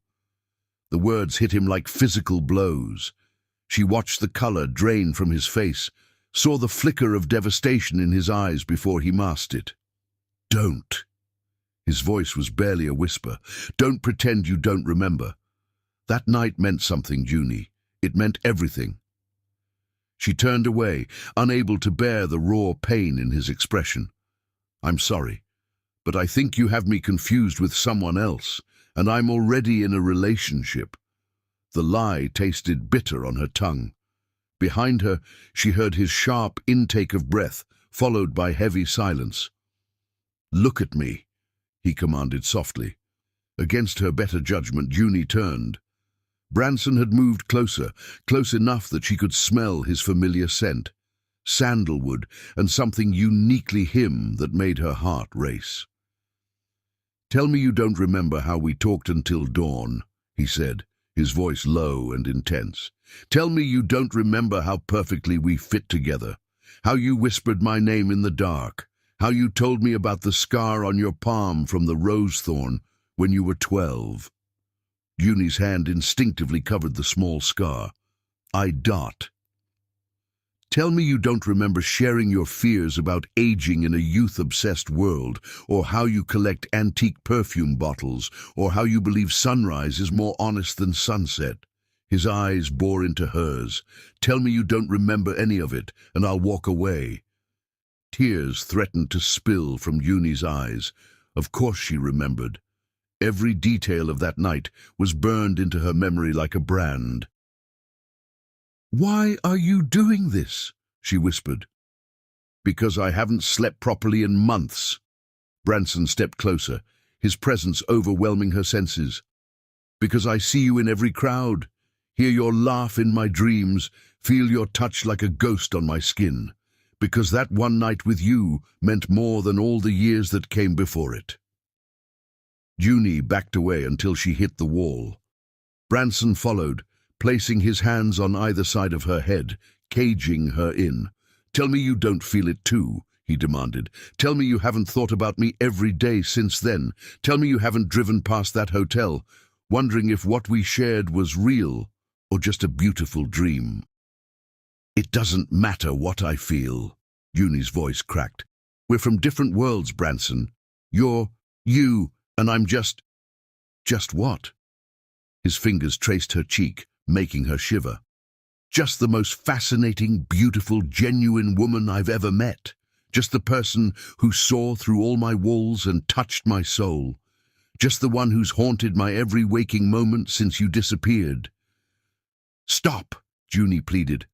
The words hit him like physical blows. She watched the color drain from his face, saw the flicker of devastation in his eyes before he masked it. "Don't." His voice was barely a whisper. "Don't pretend you don't remember. That night meant something, Junie. It meant everything." She turned away, unable to bear the raw pain in his expression. "I'm sorry, but I think you have me confused with someone else, and I'm already in a relationship." The lie tasted bitter on her tongue. Behind her, she heard his sharp intake of breath, followed by heavy silence. "Look at me," he commanded softly. Against her better judgment, Junie turned. Branson had moved closer, close enough that she could smell his familiar scent, sandalwood and something uniquely him that made her heart race. "Tell me you don't remember how we talked until dawn," he said, his voice low and intense. "Tell me you don't remember how perfectly we fit together, how you whispered my name in the dark, how you told me about the scar on your palm from the rose thorn when you were 12. Junie's hand instinctively covered the small scar. "I dot." "Tell me you don't remember sharing your fears about aging in a youth-obsessed world, or how you collect antique perfume bottles, or how you believe sunrise is more honest than sunset." His eyes bore into hers. "Tell me you don't remember any of it, and I'll walk away." Tears threatened to spill from Junie's eyes. Of course she remembered. Every detail of that night was burned into her memory like a brand. "Why are you doing this?" she whispered. "Because I haven't slept properly in months." Branson stepped closer, his presence overwhelming her senses. Because I see you in every crowd, hear your laugh in my dreams, feel your touch like a ghost on my skin. Because that one night with you meant more than all the years that came before it. Junie backed away until she hit the wall. Branson followed, placing his hands on either side of her head, caging her in. "Tell me you don't feel it too," he demanded. "Tell me you haven't thought about me every day since then. Tell me you haven't driven past that hotel, wondering if what we shared was real or just a beautiful dream." "It doesn't matter what I feel," Junie's voice cracked. "We're from different worlds, Branson. You're you, and I'm just what?" His fingers traced her cheek, making her shiver. "Just the most fascinating, beautiful, genuine woman I've ever met. Just the person who saw through all my walls and touched my soul. Just the one who's haunted my every waking moment since you disappeared." "Stop," Junie pleaded,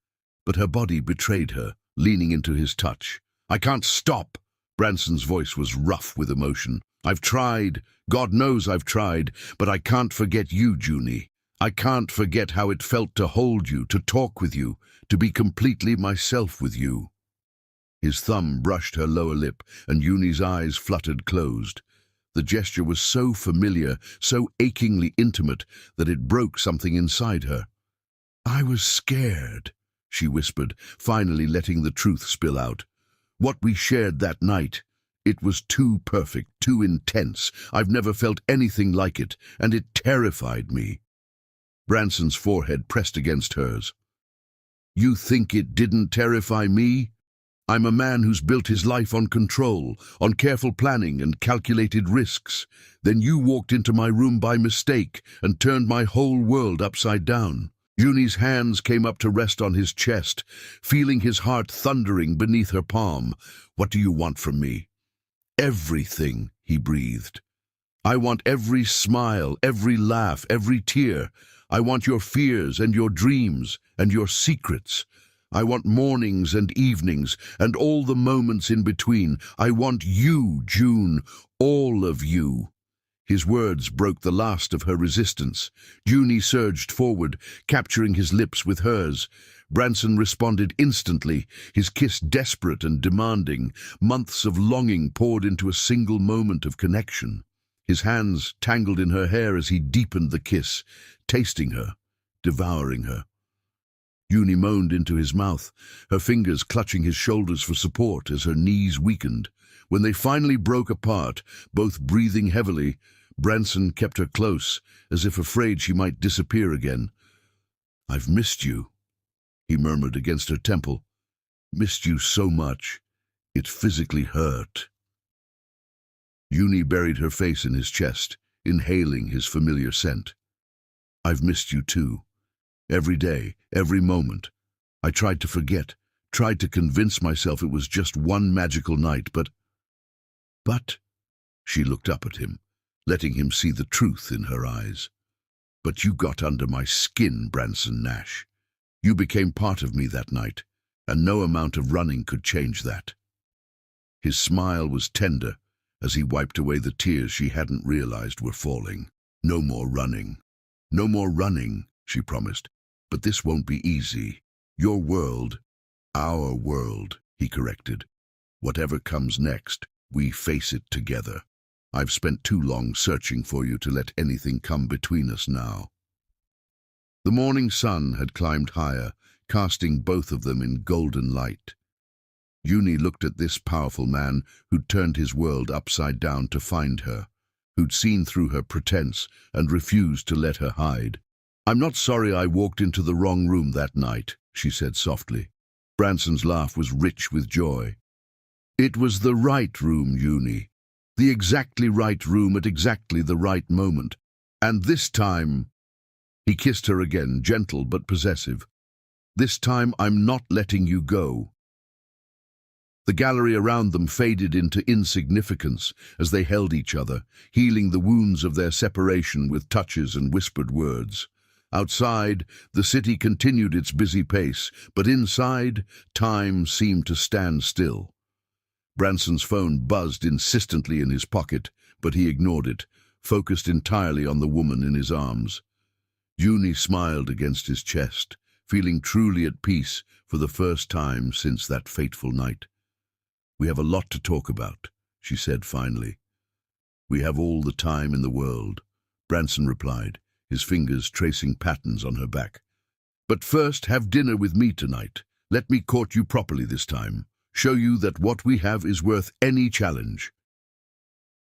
but her body betrayed her, leaning into his touch. "I can't stop." Branson's voice was rough with emotion. "I've tried, God knows I've tried, but I can't forget you, Junie. I can't forget how it felt to hold you, to talk with you, to be completely myself with you." His thumb brushed her lower lip, and Junie's eyes fluttered closed. The gesture was so familiar, so achingly intimate, that it broke something inside her. "I was scared," she whispered, finally letting the truth spill out. "What we shared that night, it was too perfect, too intense. I've never felt anything like it, and it terrified me." Branson's forehead pressed against hers. "You think it didn't terrify me? I'm a man who's built his life on control, on careful planning and calculated risks. Then you walked into my room by mistake and turned my whole world upside down." Junie's hands came up to rest on his chest, feeling his heart thundering beneath her palm. "What do you want from me?" "Everything," he breathed. "I want every smile, every laugh, every tear. I want your fears and your dreams and your secrets. I want mornings and evenings and all the moments in between. I want you, June, all of you." His words broke the last of her resistance. Junie surged forward, capturing his lips with hers. Branson responded instantly, his kiss desperate and demanding. Months of longing poured into a single moment of connection. His hands tangled in her hair as he deepened the kiss, tasting her, devouring her. Junie moaned into his mouth, her fingers clutching his shoulders for support as her knees weakened. When they finally broke apart, both breathing heavily, Branson kept her close, as if afraid she might disappear again. "I've missed you," he murmured against her temple. "Missed you so much. It physically hurt." Junie buried her face in his chest, inhaling his familiar scent. "I've missed you too. Every day, every moment. I tried to forget, tried to convince myself it was just one magical night, but... She looked up at him, letting him see the truth in her eyes. "But you got under my skin, Branson Nash. You became part of me that night, and no amount of running could change that." His smile was tender as he wiped away the tears she hadn't realized were falling. "No more running. No more running," she promised. "But this won't be easy. Your world, our world," he corrected. "Whatever comes next, we face it together. I've spent too long searching for you to let anything come between us now." The morning sun had climbed higher, casting both of them in golden light. Junie looked at this powerful man who'd turned his world upside down to find her, who'd seen through her pretense and refused to let her hide. "I'm not sorry I walked into the wrong room that night," she said softly. Branson's laugh was rich with joy. "It was the right room, Junie. The exactly right room at exactly the right moment. And this time..." He kissed her again, gentle but possessive. "This time I'm not letting you go." The gallery around them faded into insignificance as they held each other, healing the wounds of their separation with touches and whispered words. Outside, the city continued its busy pace, but inside, time seemed to stand still. Branson's phone buzzed insistently in his pocket, but he ignored it, focused entirely on the woman in his arms. Junie smiled against his chest, feeling truly at peace for the first time since that fateful night. "We have a lot to talk about," she said finally. "We have all the time in the world," Branson replied, his fingers tracing patterns on her back. "But first, have dinner with me tonight. Let me court you properly this time. Show you that what we have is worth any challenge."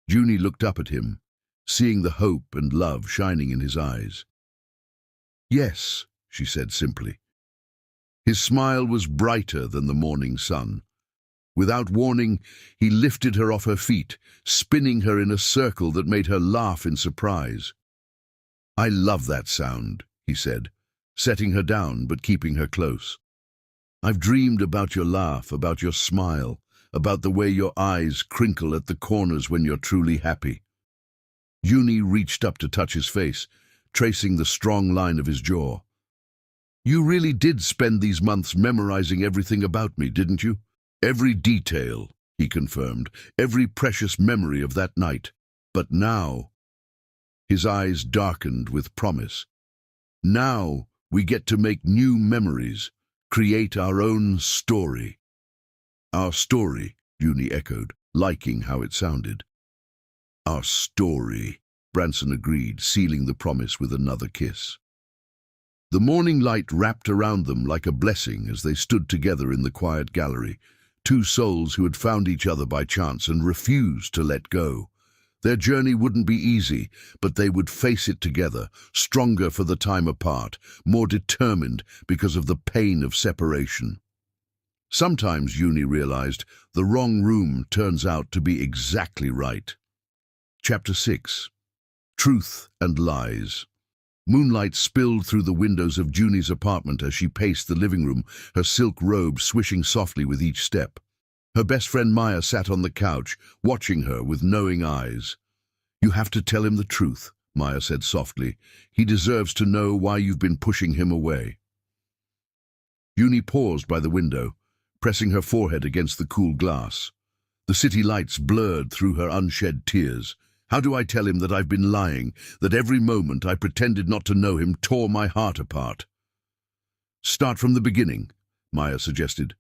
Junie looked up at him, seeing the hope and love shining in his eyes. "Yes," she said simply. His smile was brighter than the morning sun. Without warning, he lifted her off her feet, spinning her in a circle that made her laugh in surprise. "I love that sound," he said, setting her down but keeping her close. "I've dreamed about your laugh, about your smile, about the way your eyes crinkle at the corners when you're truly happy." Junie reached up to touch his face, tracing the strong line of his jaw. "You really did spend these months memorizing everything about me, didn't you?" "Every detail," he confirmed, "every precious memory of that night. But now—" His eyes darkened with promise. "Now we get to make new memories, create our own story." "Our story," Junie echoed, liking how it sounded. "Our story," Branson agreed, sealing the promise with another kiss. The morning light wrapped around them like a blessing as they stood together in the quiet gallery, two souls who had found each other by chance and refused to let go. Their journey wouldn't be easy, but they would face it together, stronger for the time apart, more determined because of the pain of separation. Sometimes, Junie realized, the wrong room turns out to be exactly right. Chapter 6. Truth and Lies. Moonlight spilled through the windows of Junie's apartment as she paced the living room, her silk robe swishing softly with each step. Her best friend Maya sat on the couch, watching her with knowing eyes. "You have to tell him the truth," Maya said softly. "He deserves to know why you've been pushing him away." Junie paused by the window, pressing her forehead against the cool glass. The city lights blurred through her unshed tears. "How do I tell him that I've been lying, that every moment I pretended not to know him tore my heart apart?" "Start from the beginning," Maya suggested.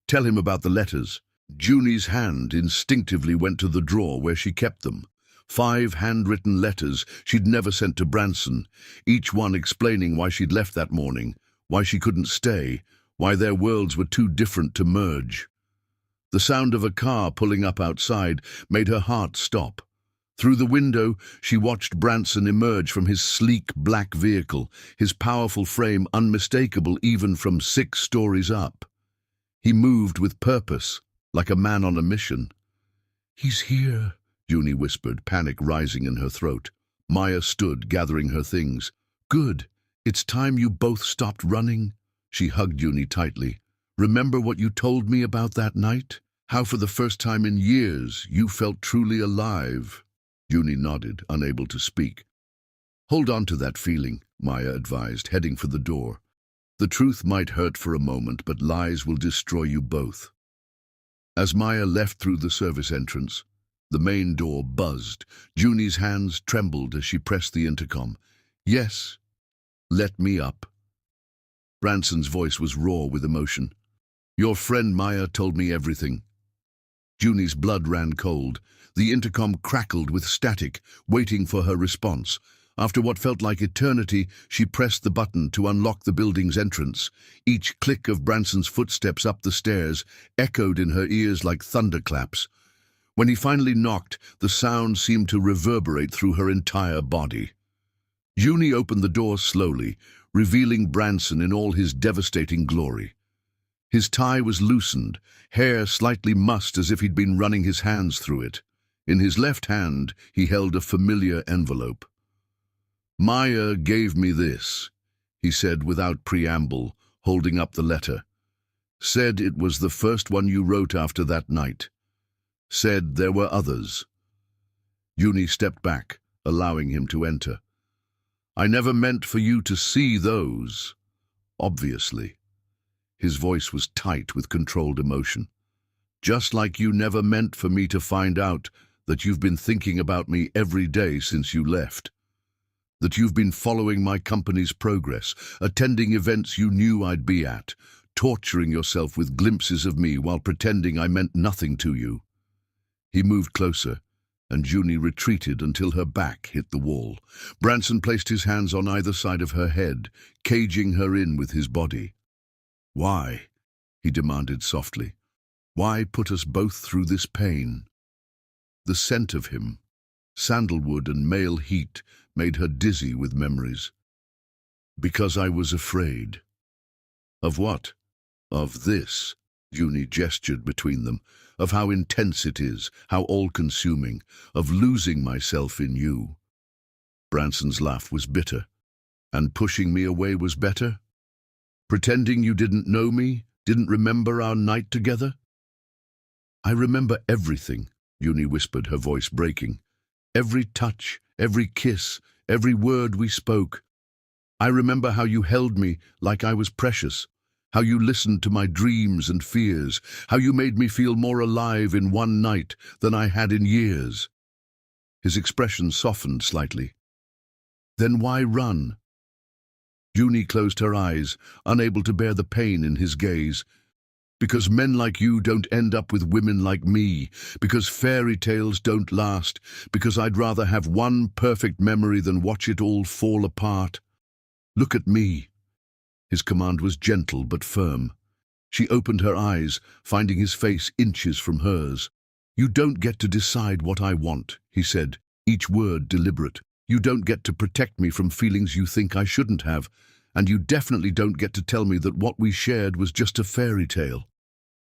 "Tell him about the letters." Junie's hand instinctively went to the drawer where she kept them. 5 handwritten letters she'd never sent to Branson, each one explaining why she'd left that morning, why she couldn't stay, why their worlds were too different to merge. The sound of a car pulling up outside made her heart stop. Through the window, she watched Branson emerge from his sleek black vehicle, his powerful frame unmistakable even from 6 stories up. He moved with purpose, like a man on a mission. "He's here," Junie whispered, panic rising in her throat. Maya stood, gathering her things. "Good. It's time you both stopped running." She hugged Junie tightly. "Remember what you told me about that night? How for the first time in years you felt truly alive?" Junie nodded, unable to speak. "Hold on to that feeling," Maya advised, heading for the door. "The truth might hurt for a moment, but lies will destroy you both." As Maya left through the service entrance, the main door buzzed. Junie's hands trembled as she pressed the intercom. "Yes, let me up." Branson's voice was raw with emotion. "Your friend Maya told me everything." Junie's blood ran cold. The intercom crackled with static, waiting for her response. After what felt like eternity, she pressed the button to unlock the building's entrance. Each click of Branson's footsteps up the stairs echoed in her ears like thunderclaps. When he finally knocked, the sound seemed to reverberate through her entire body. Junie opened the door slowly, revealing Branson in all his devastating glory. His tie was loosened, hair slightly mussed as if he'd been running his hands through it. In his left hand, he held a familiar envelope. "Maya gave me this," he said without preamble, holding up the letter. "Said it was the first one you wrote after that night. Said there were others." Junie stepped back, allowing him to enter. "I never meant for you to see those, obviously." His voice was tight with controlled emotion. "Just like you never meant for me to find out that you've been thinking about me every day since you left, that you've been following my company's progress, attending events you knew I'd be at, torturing yourself with glimpses of me while pretending I meant nothing to you." He moved closer, and Junie retreated until her back hit the wall. Branson placed his hands on either side of her head, caging her in with his body. "Why?" he demanded softly. "Why put us both through this pain?" The scent of him, sandalwood and male heat, made her dizzy with memories. "Because I was afraid." "Of what?" "Of this." Junie gestured between them. "Of how intense it is, how all-consuming, of losing myself in you." Branson's laugh was bitter. "And pushing me away was better? Pretending you didn't know me, didn't remember our night together?" "I remember everything," Junie whispered, her voice breaking. "Every touch, every kiss, every word we spoke. I remember how you held me like I was precious, how you listened to my dreams and fears, how you made me feel more alive in one night than I had in years." His expression softened slightly. "Then why run?" Junie closed her eyes, unable to bear the pain in his gaze. "Because men like you don't end up with women like me, because fairy tales don't last, because I'd rather have one perfect memory than watch it all fall apart. Look at me." His command was gentle but firm. She opened her eyes, finding his face inches from hers. "You don't get to decide what I want," he said, each word deliberate. "You don't get to protect me from feelings you think I shouldn't have, and you definitely don't get to tell me that what we shared was just a fairy tale."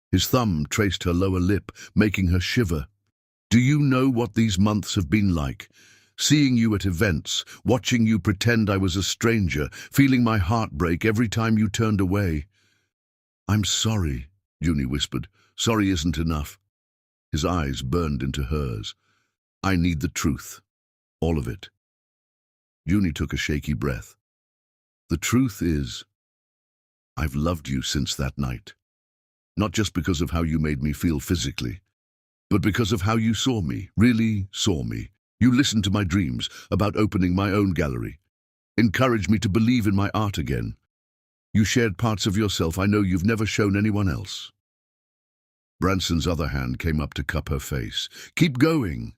His thumb traced her lower lip, making her shiver. "Do you know what these months have been like? Seeing you at events, watching you pretend I was a stranger, feeling my heart break every time you turned away." "I'm sorry," Junie whispered. "Sorry isn't enough." His eyes burned into hers. "I need the truth. All of it." Junie took a shaky breath. "The truth is, I've loved you since that night. Not just because of how you made me feel physically, but because of how you saw me, really saw me. You listened to my dreams about opening my own gallery, encouraged me to believe in my art again. You shared parts of yourself I know you've never shown anyone else." Branson's other hand came up to cup her face. "Keep going."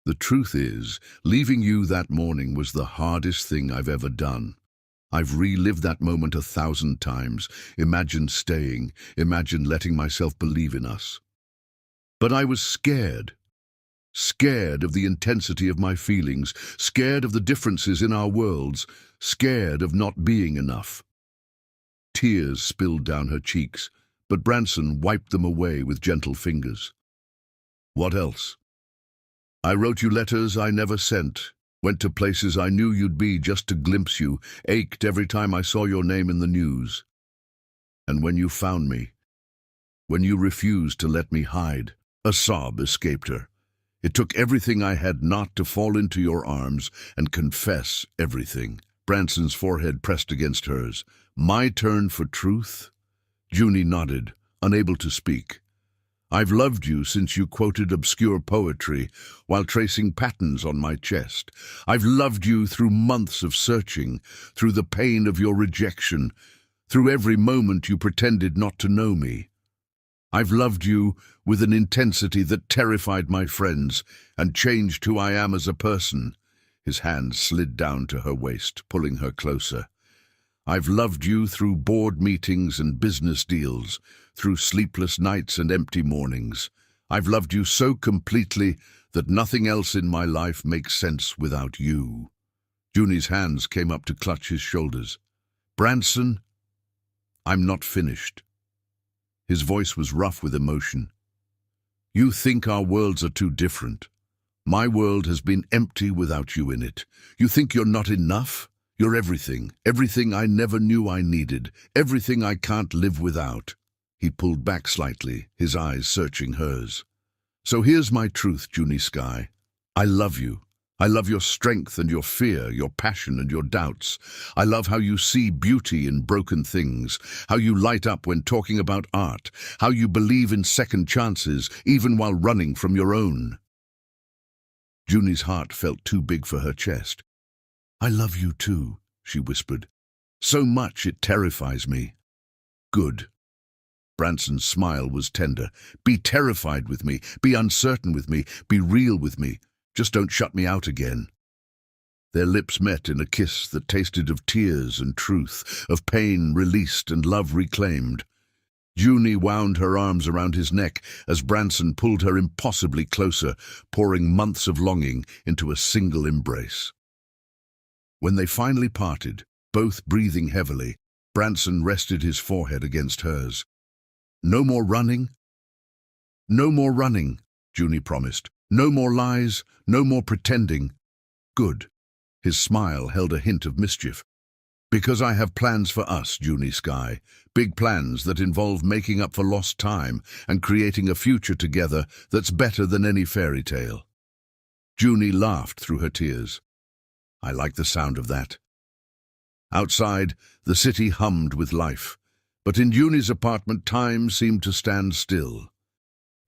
"The truth is, leaving you that morning was the hardest thing I've ever done. I've relived that moment 1,000 times, imagined staying, imagined letting myself believe in us. But I was scared. Scared of the intensity of my feelings, scared of the differences in our worlds, scared of not being enough." Tears spilled down her cheeks, but Branson wiped them away with gentle fingers. "What else?" "I wrote you letters I never sent, went to places I knew you'd be just to glimpse you, ached every time I saw your name in the news. And when you found me, when you refused to let me hide," a sob escaped her. "It took everything I had not to fall into your arms and confess everything." Branson's forehead pressed against hers. "My turn for truth?" Junie nodded, unable to speak. "I've loved you since you quoted obscure poetry while tracing patterns on my chest. I've loved you through months of searching, through the pain of your rejection, through every moment you pretended not to know me. I've loved you with an intensity that terrified my friends and changed who I am as a person." His hand slid down to her waist, pulling her closer. "I've loved you through board meetings and business deals, through sleepless nights and empty mornings. I've loved you so completely that nothing else in my life makes sense without you." Junie's hands came up to clutch his shoulders. "Branson, I'm not finished." His voice was rough with emotion. "You think our worlds are too different. My world has been empty without you in it. You think you're not enough? You're everything, everything I never knew I needed, everything I can't live without." He pulled back slightly, his eyes searching hers. "So here's my truth, Junie Skye. I love you. I love your strength and your fear, your passion and your doubts. I love how you see beauty in broken things, how you light up when talking about art, how you believe in second chances, even while running from your own. Junie's heart felt too big for her chest. "I love you too," she whispered. "So much it terrifies me." "Good." Branson's smile was tender. "Be terrified with me. Be uncertain with me. Be real with me. Just don't shut me out again." Their lips met in a kiss that tasted of tears and truth, of pain released and love reclaimed. Junie wound her arms around his neck as Branson pulled her impossibly closer, pouring months of longing into a single embrace. When they finally parted, both breathing heavily, Branson rested his forehead against hers. "No more running?" "No more running," Junie promised. "No more lies, no more pretending." "Good." His smile held a hint of mischief. "Because I have plans for us, Junie Skye. Big plans that involve making up for lost time and creating a future together that's better than any fairy tale." Junie laughed through her tears. "I like the sound of that." Outside, the city hummed with life, but in Junie's apartment time seemed to stand still.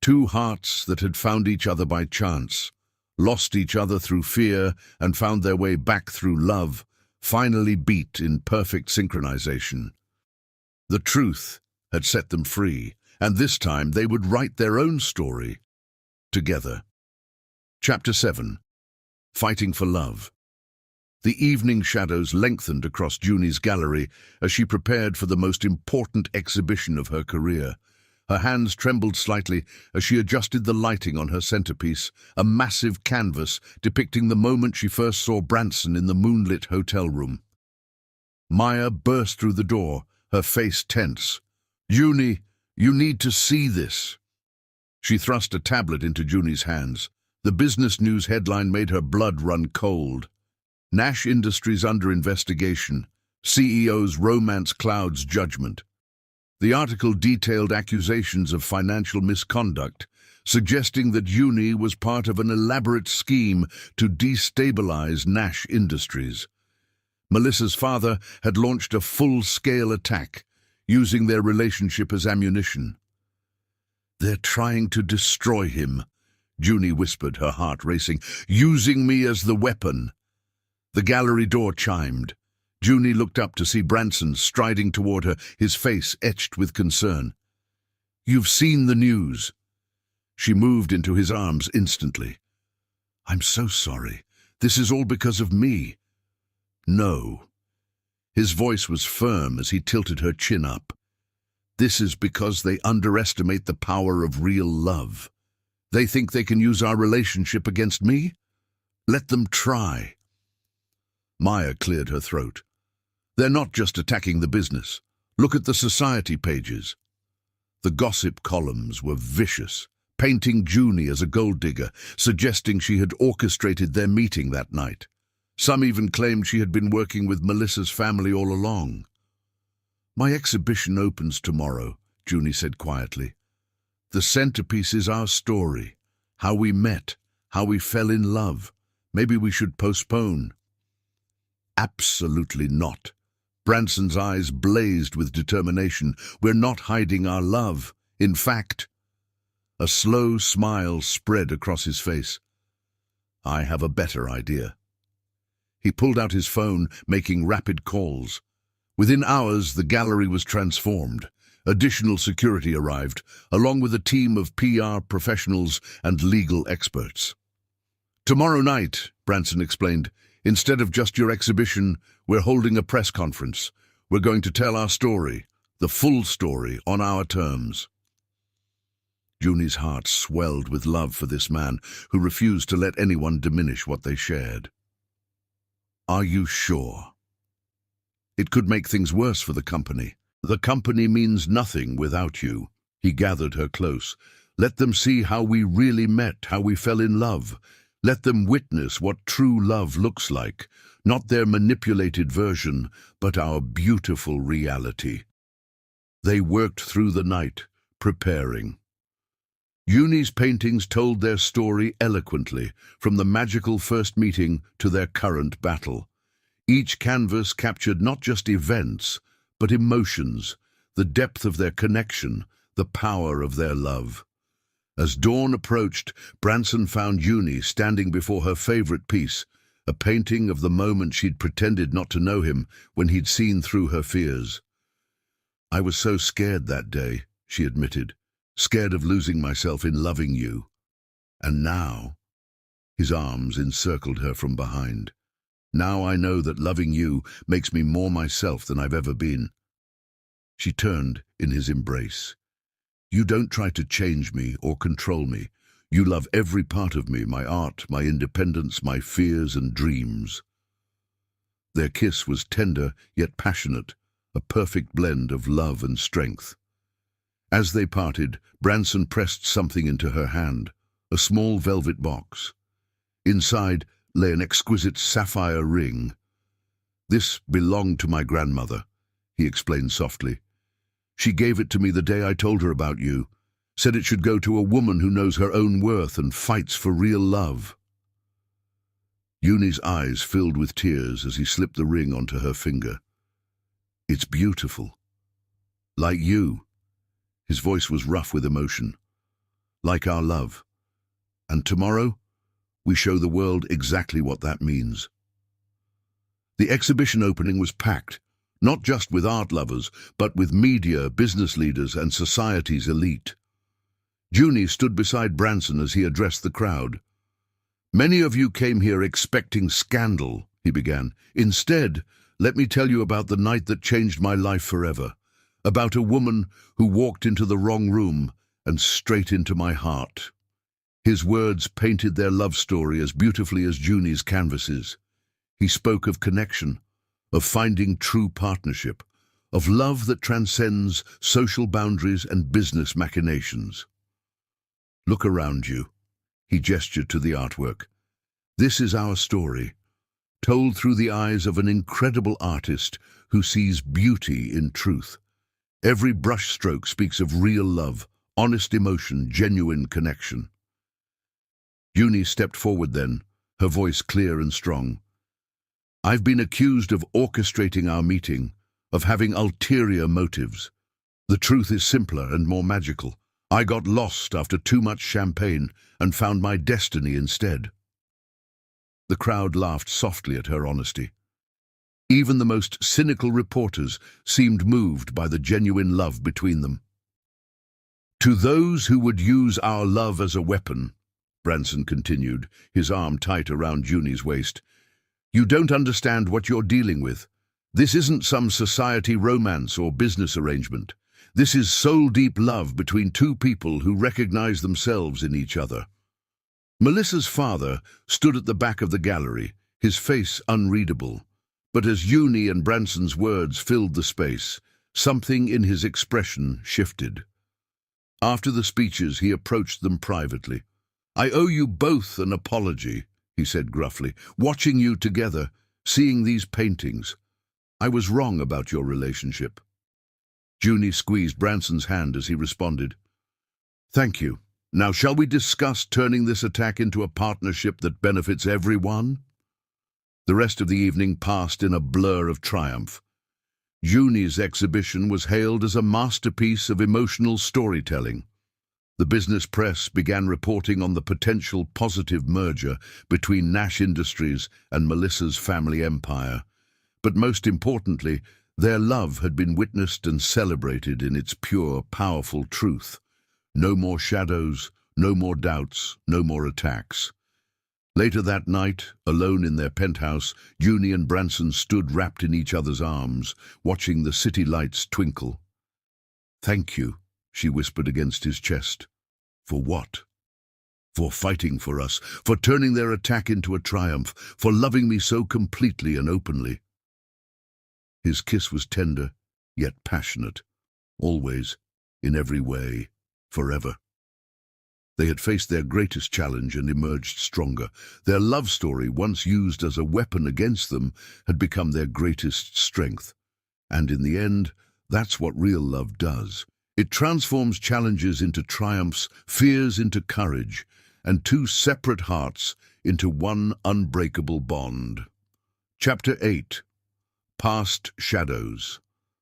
Two hearts that had found each other by chance, lost each other through fear and found their way back through love, finally beat in perfect synchronization. The truth had set them free, and this time they would write their own story together. Chapter 7. Fighting for Love. The evening shadows lengthened across Junie's gallery as she prepared for the most important exhibition of her career. Her hands trembled slightly as she adjusted the lighting on her centerpiece, a massive canvas depicting the moment she first saw Branson in the moonlit hotel room. Maya burst through the door, her face tense. "Junie, you need to see this." She thrust a tablet into Junie's hands. The business news headline made her blood run cold. Nash Industries under investigation. CEO's romance clouds judgment. The article detailed accusations of financial misconduct, suggesting that Junie was part of an elaborate scheme to destabilize Nash Industries. Melissa's father had launched a full-scale attack, using their relationship as ammunition. "They're trying to destroy him," Junie whispered, her heart racing, "using me as the weapon." The gallery door chimed. Junie looked up to see Branson striding toward her, his face etched with concern. "You've seen the news." She moved into his arms instantly. "I'm so sorry. This is all because of me." "No." His voice was firm as he tilted her chin up. "This is because they underestimate the power of real love. They think they can use our relationship against me? Let them try." Maya cleared her throat. "They're not just attacking the business. Look at the society pages." The gossip columns were vicious, painting Junie as a gold digger, suggesting she had orchestrated their meeting that night. Some even claimed she had been working with Melissa's family all along. "My exhibition opens tomorrow," Junie said quietly. "The centerpiece is our story, how we met, how we fell in love. Maybe we should postpone." "Absolutely not." Branson's eyes blazed with determination. "We're not hiding our love. In fact—" A slow smile spread across his face. "I have a better idea." He pulled out his phone, making rapid calls. Within hours, the gallery was transformed. Additional security arrived, along with a team of PR professionals and legal experts. "Tomorrow night," Branson explained, "instead of just your exhibition, we're holding a press conference. We're going to tell our story, the full story, on our terms." Junie's heart swelled with love for this man who refused to let anyone diminish what they shared. "Are you sure?" "It could make things worse for the company. The company means nothing without you." He gathered her close. "Let them see how we really met, how we fell in love. Let them witness what true love looks like, not their manipulated version, but our beautiful reality." They worked through the night, preparing. Junie's paintings told their story eloquently, from the magical first meeting to their current battle. Each canvas captured not just events, but emotions, the depth of their connection, the power of their love. As dawn approached, Branson found Junie standing before her favorite piece, a painting of the moment she'd pretended not to know him when he'd seen through her fears. "I was so scared that day," she admitted, "scared of losing myself in loving you. And now—" his arms encircled her from behind. "Now I know that loving you makes me more myself than I've ever been." She turned in his embrace. "You don't try to change me or control me. You love every part of me, my art, my independence, my fears and dreams." Their kiss was tender yet passionate, a perfect blend of love and strength. As they parted, Branson pressed something into her hand, a small velvet box. Inside lay an exquisite sapphire ring. "This belonged to my grandmother," he explained softly. "She gave it to me the day I told her about you, said it should go to a woman who knows her own worth and fights for real love." Junie's eyes filled with tears as he slipped the ring onto her finger. "It's beautiful. Like you." His voice was rough with emotion. "Like our love. And tomorrow, we show the world exactly what that means." The exhibition opening was packed, not just with art lovers, but with media, business leaders, and society's elite. Junie stood beside Branson as he addressed the crowd. "Many of you came here expecting scandal," he began. "Instead, let me tell you about the night that changed my life forever, about a woman who walked into the wrong room and straight into my heart." His words painted their love story as beautifully as Junie's canvases. He spoke of connection, of finding true partnership, of love that transcends social boundaries and business machinations. "Look around you," he gestured to the artwork. "This is our story, told through the eyes of an incredible artist who sees beauty in truth. Every brushstroke speaks of real love, honest emotion, genuine connection." Junie stepped forward then, her voice clear and strong. "I've been accused of orchestrating our meeting, of having ulterior motives. The truth is simpler and more magical. I got lost after too much champagne and found my destiny instead." The crowd laughed softly at her honesty. Even the most cynical reporters seemed moved by the genuine love between them. "To those who would use our love as a weapon," Branson continued, his arm tight around Junie's waist, "you don't understand what you're dealing with. This isn't some society romance or business arrangement. This is soul-deep love between two people who recognize themselves in each other." Melissa's father stood at the back of the gallery, his face unreadable. But as Junie and Branson's words filled the space, something in his expression shifted. After the speeches, he approached them privately. "I owe you both an apology," he said gruffly. "Watching you together, seeing these paintings, I was wrong about your relationship." Junie squeezed Branson's hand as he responded. "Thank you. Now shall we discuss turning this attack into a partnership that benefits everyone?" The rest of the evening passed in a blur of triumph. Junie's exhibition was hailed as a masterpiece of emotional storytelling. The business press began reporting on the potential positive merger between Nash Industries and Melissa's family empire. But most importantly, their love had been witnessed and celebrated in its pure, powerful truth. No more shadows, no more doubts, no more attacks. Later that night, alone in their penthouse, Junie and Branson stood wrapped in each other's arms, watching the city lights twinkle. "Thank you," she whispered against his chest. "For what?" "For fighting for us, for turning their attack into a triumph, for loving me so completely and openly." His kiss was tender, yet passionate, always, in every way, forever. They had faced their greatest challenge and emerged stronger. Their love story, once used as a weapon against them, had become their greatest strength. And in the end, that's what real love does. It transforms challenges into triumphs, fears into courage, and two separate hearts into one unbreakable bond. Chapter 8. Past Shadows.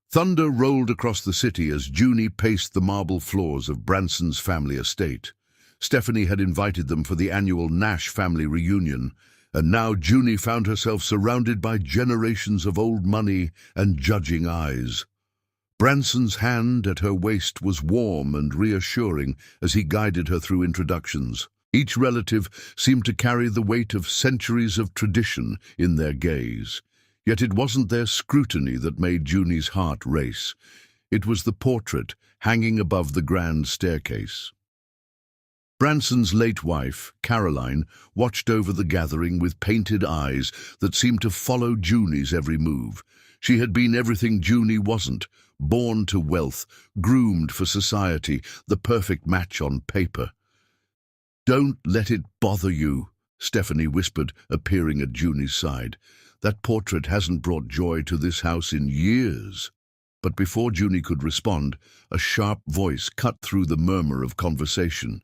Thunder rolled across the city as Junie paced the marble floors of Branson's family estate. Stephanie had invited them for the annual Nash family reunion, and now Junie found herself surrounded by generations of old money and judging eyes. Branson's hand at her waist was warm and reassuring as he guided her through introductions. Each relative seemed to carry the weight of centuries of tradition in their gaze. Yet it wasn't their scrutiny that made Junie's heart race. It was the portrait hanging above the grand staircase. Branson's late wife, Caroline, watched over the gathering with painted eyes that seemed to follow Junie's every move. She had been everything Junie wasn't, born to wealth, groomed for society, the perfect match on paper. "Don't let it bother you," Stephanie whispered, appearing at Junie's side. "That portrait hasn't brought joy to this house in years." But before Junie could respond, a sharp voice cut through the murmur of conversation.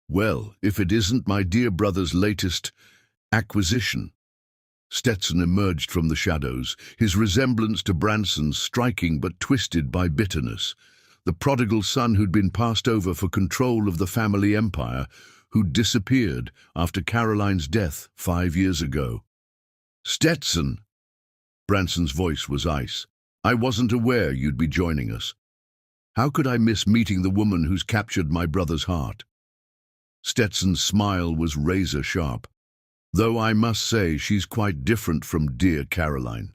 "Well, if it isn't my dear brother's latest acquisition." Stetson emerged from the shadows, his resemblance to Branson striking but twisted by bitterness. The prodigal son who'd been passed over for control of the family empire, who'd disappeared after Caroline's death 5 years ago. "Stetson!" Branson's voice was ice. "I wasn't aware you'd be joining us. How could I miss meeting the woman who's captured my brother's heart?" Stetson's smile was razor-sharp. "Though I must say she's quite different from dear Caroline."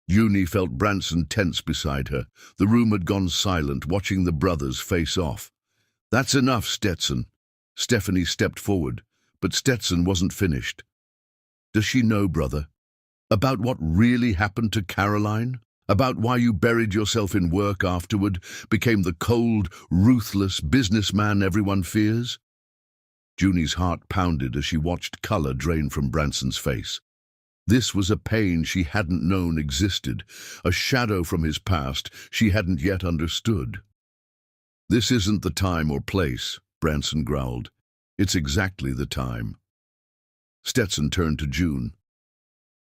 Junie felt Branson tense beside her. The room had gone silent, watching the brothers face off. "That's enough, Stetson." Stephanie stepped forward, but Stetson wasn't finished. "Does she know, brother? About what really happened to Caroline? About why you buried yourself in work afterward, became the cold, ruthless businessman everyone fears?" Junie's heart pounded as she watched color drain from Branson's face. This was a pain she hadn't known existed, a shadow from his past she hadn't yet understood. "This isn't the time or place," Branson growled. "It's exactly the time." Stetson turned to June.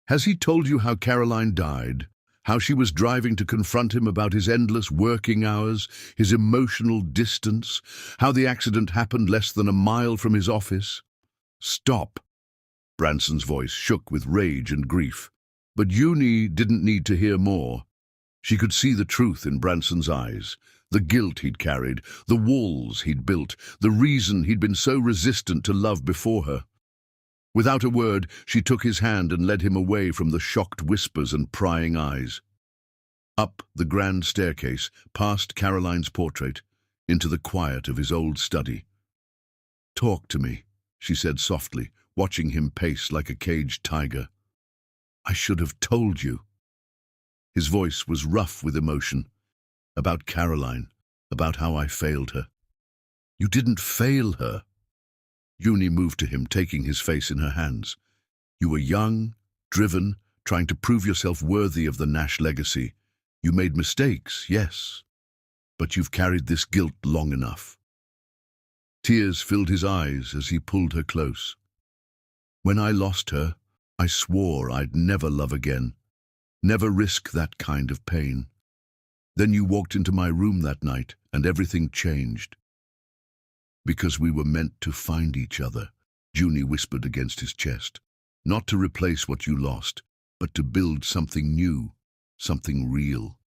"Has he told you how Caroline died? How she was driving to confront him about his endless working hours, his emotional distance, how the accident happened less than a mile from his office?" "Stop!" Branson's voice shook with rage and grief. But Junie didn't need to hear more. She could see the truth in Branson's eyes, the guilt he'd carried, the walls he'd built, the reason he'd been so resistant to love before her. Without a word, she took his hand and led him away from the shocked whispers and prying eyes. Up the grand staircase, past Caroline's portrait, into the quiet of his old study. "Talk to me," she said softly, watching him pace like a caged tiger. "I should have told you." His voice was rough with emotion. "About Caroline, about how I failed her." "You didn't fail her." Junie moved to him, taking his face in her hands. "You were young, driven, trying to prove yourself worthy of the Nash legacy. You made mistakes, yes, but you've carried this guilt long enough." Tears filled his eyes as he pulled her close. "When I lost her, I swore I'd never love again, never risk that kind of pain. Then you walked into my room that night, and everything changed. Because we were meant to find each other," Junie whispered against his chest. "Not to replace what you lost, but to build something new, something real."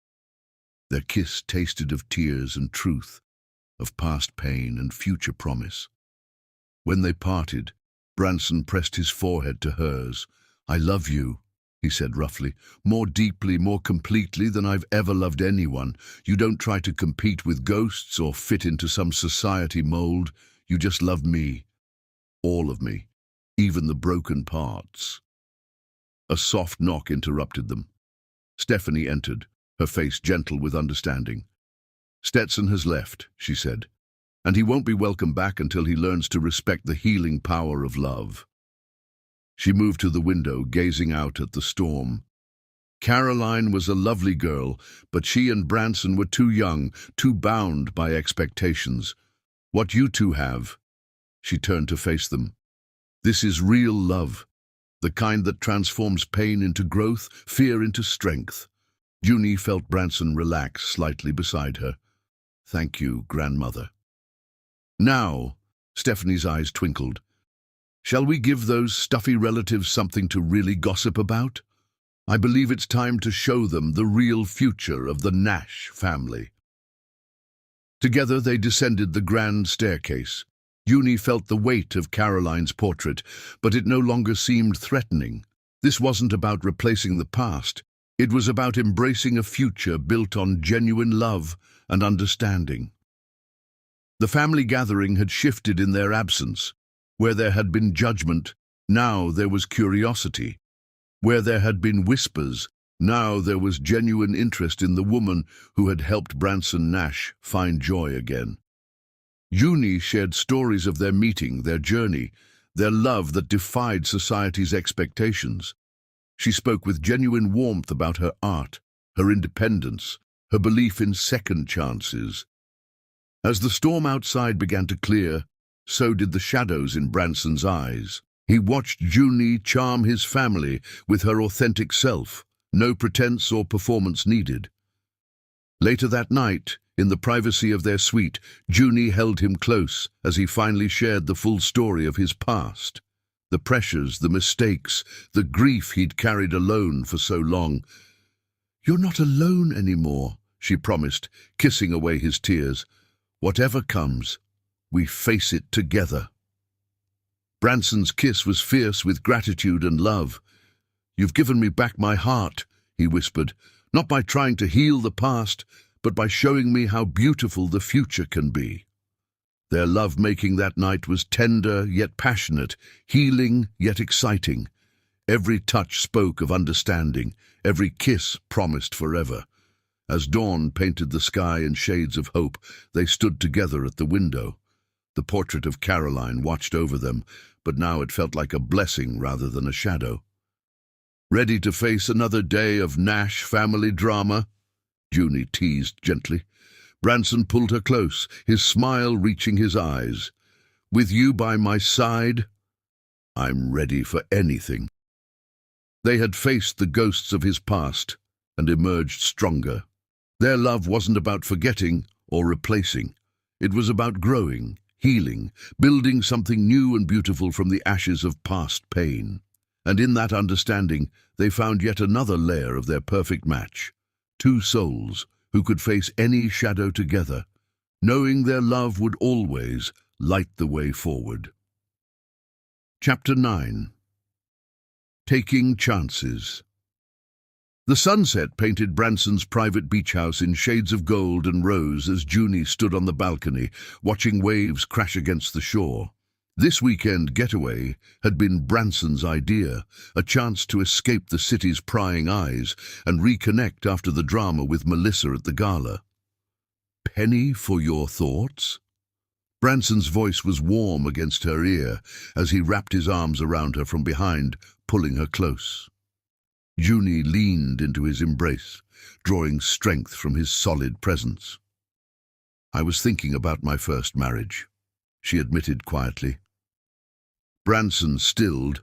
Their kiss tasted of tears and truth, of past pain and future promise. When they parted, Branson pressed his forehead to hers. "I love you," he said roughly, "more deeply, more completely than I've ever loved anyone. You don't try to compete with ghosts or fit into some society mold. You just love me. All of me. Even the broken parts." A soft knock interrupted them. Stephanie entered, her face gentle with understanding. "Stetson has left," she said, "and he won't be welcome back until he learns to respect the healing power of love." She moved to the window, gazing out at the storm. Caroline was a lovely girl, but she and Branson were too young, too bound by expectations. "What you two have," she turned to face them. "This is real love, the kind that transforms pain into growth, fear into strength." Junie felt Branson relax slightly beside her. "Thank you, grandmother." "Now," Stephanie's eyes twinkled. Shall we give those stuffy relatives something to really gossip about? I believe it's time to show them the real future of the Nash family. Together they descended the grand staircase. Junie felt the weight of Caroline's portrait, but it no longer seemed threatening. This wasn't about replacing the past. It was about embracing a future built on genuine love and understanding. The family gathering had shifted in their absence. Where there had been judgment, now there was curiosity. Where there had been whispers, now there was genuine interest in the woman who had helped Branson Nash find joy again. Junie shared stories of their meeting, their journey, their love that defied society's expectations. She spoke with genuine warmth about her art, her independence, her belief in second chances. As the storm outside began to clear, so did the shadows in Branson's eyes. He watched Junie charm his family with her authentic self, no pretense or performance needed. Later that night, in the privacy of their suite, Junie held him close as he finally shared the full story of his past. The pressures, the mistakes, the grief he'd carried alone for so long. "You're not alone anymore," she promised, kissing away his tears. "Whatever comes, we face it together." Branson's kiss was fierce with gratitude and love. "You've given me back my heart," he whispered, "not by trying to heal the past, but by showing me how beautiful the future can be." Their love-making that night was tender yet passionate, healing yet exciting. Every touch spoke of understanding, every kiss promised forever. As dawn painted the sky in shades of hope, they stood together at the window. The portrait of Caroline watched over them, but now it felt like a blessing rather than a shadow. "Ready to face another day of Nash family drama?" Junie teased gently. Branson pulled her close, his smile reaching his eyes. "With you by my side, I'm ready for anything." They had faced the ghosts of his past and emerged stronger. Their love wasn't about forgetting or replacing. It was about growing, healing, building something new and beautiful from the ashes of past pain. And in that understanding, they found yet another layer of their perfect match. Two souls who could face any shadow together, knowing their love would always light the way forward. Chapter 9. Taking Chances. The sunset painted Branson's private beach house in shades of gold and rose as Junie stood on the balcony, watching waves crash against the shore. This weekend getaway had been Branson's idea, a chance to escape the city's prying eyes and reconnect after the drama with Melissa at the gala. "Penny for your thoughts?" Branson's voice was warm against her ear as he wrapped his arms around her from behind, pulling her close. Junie leaned into his embrace, drawing strength from his solid presence. "I was thinking about my first marriage," she admitted quietly. Branson stilled,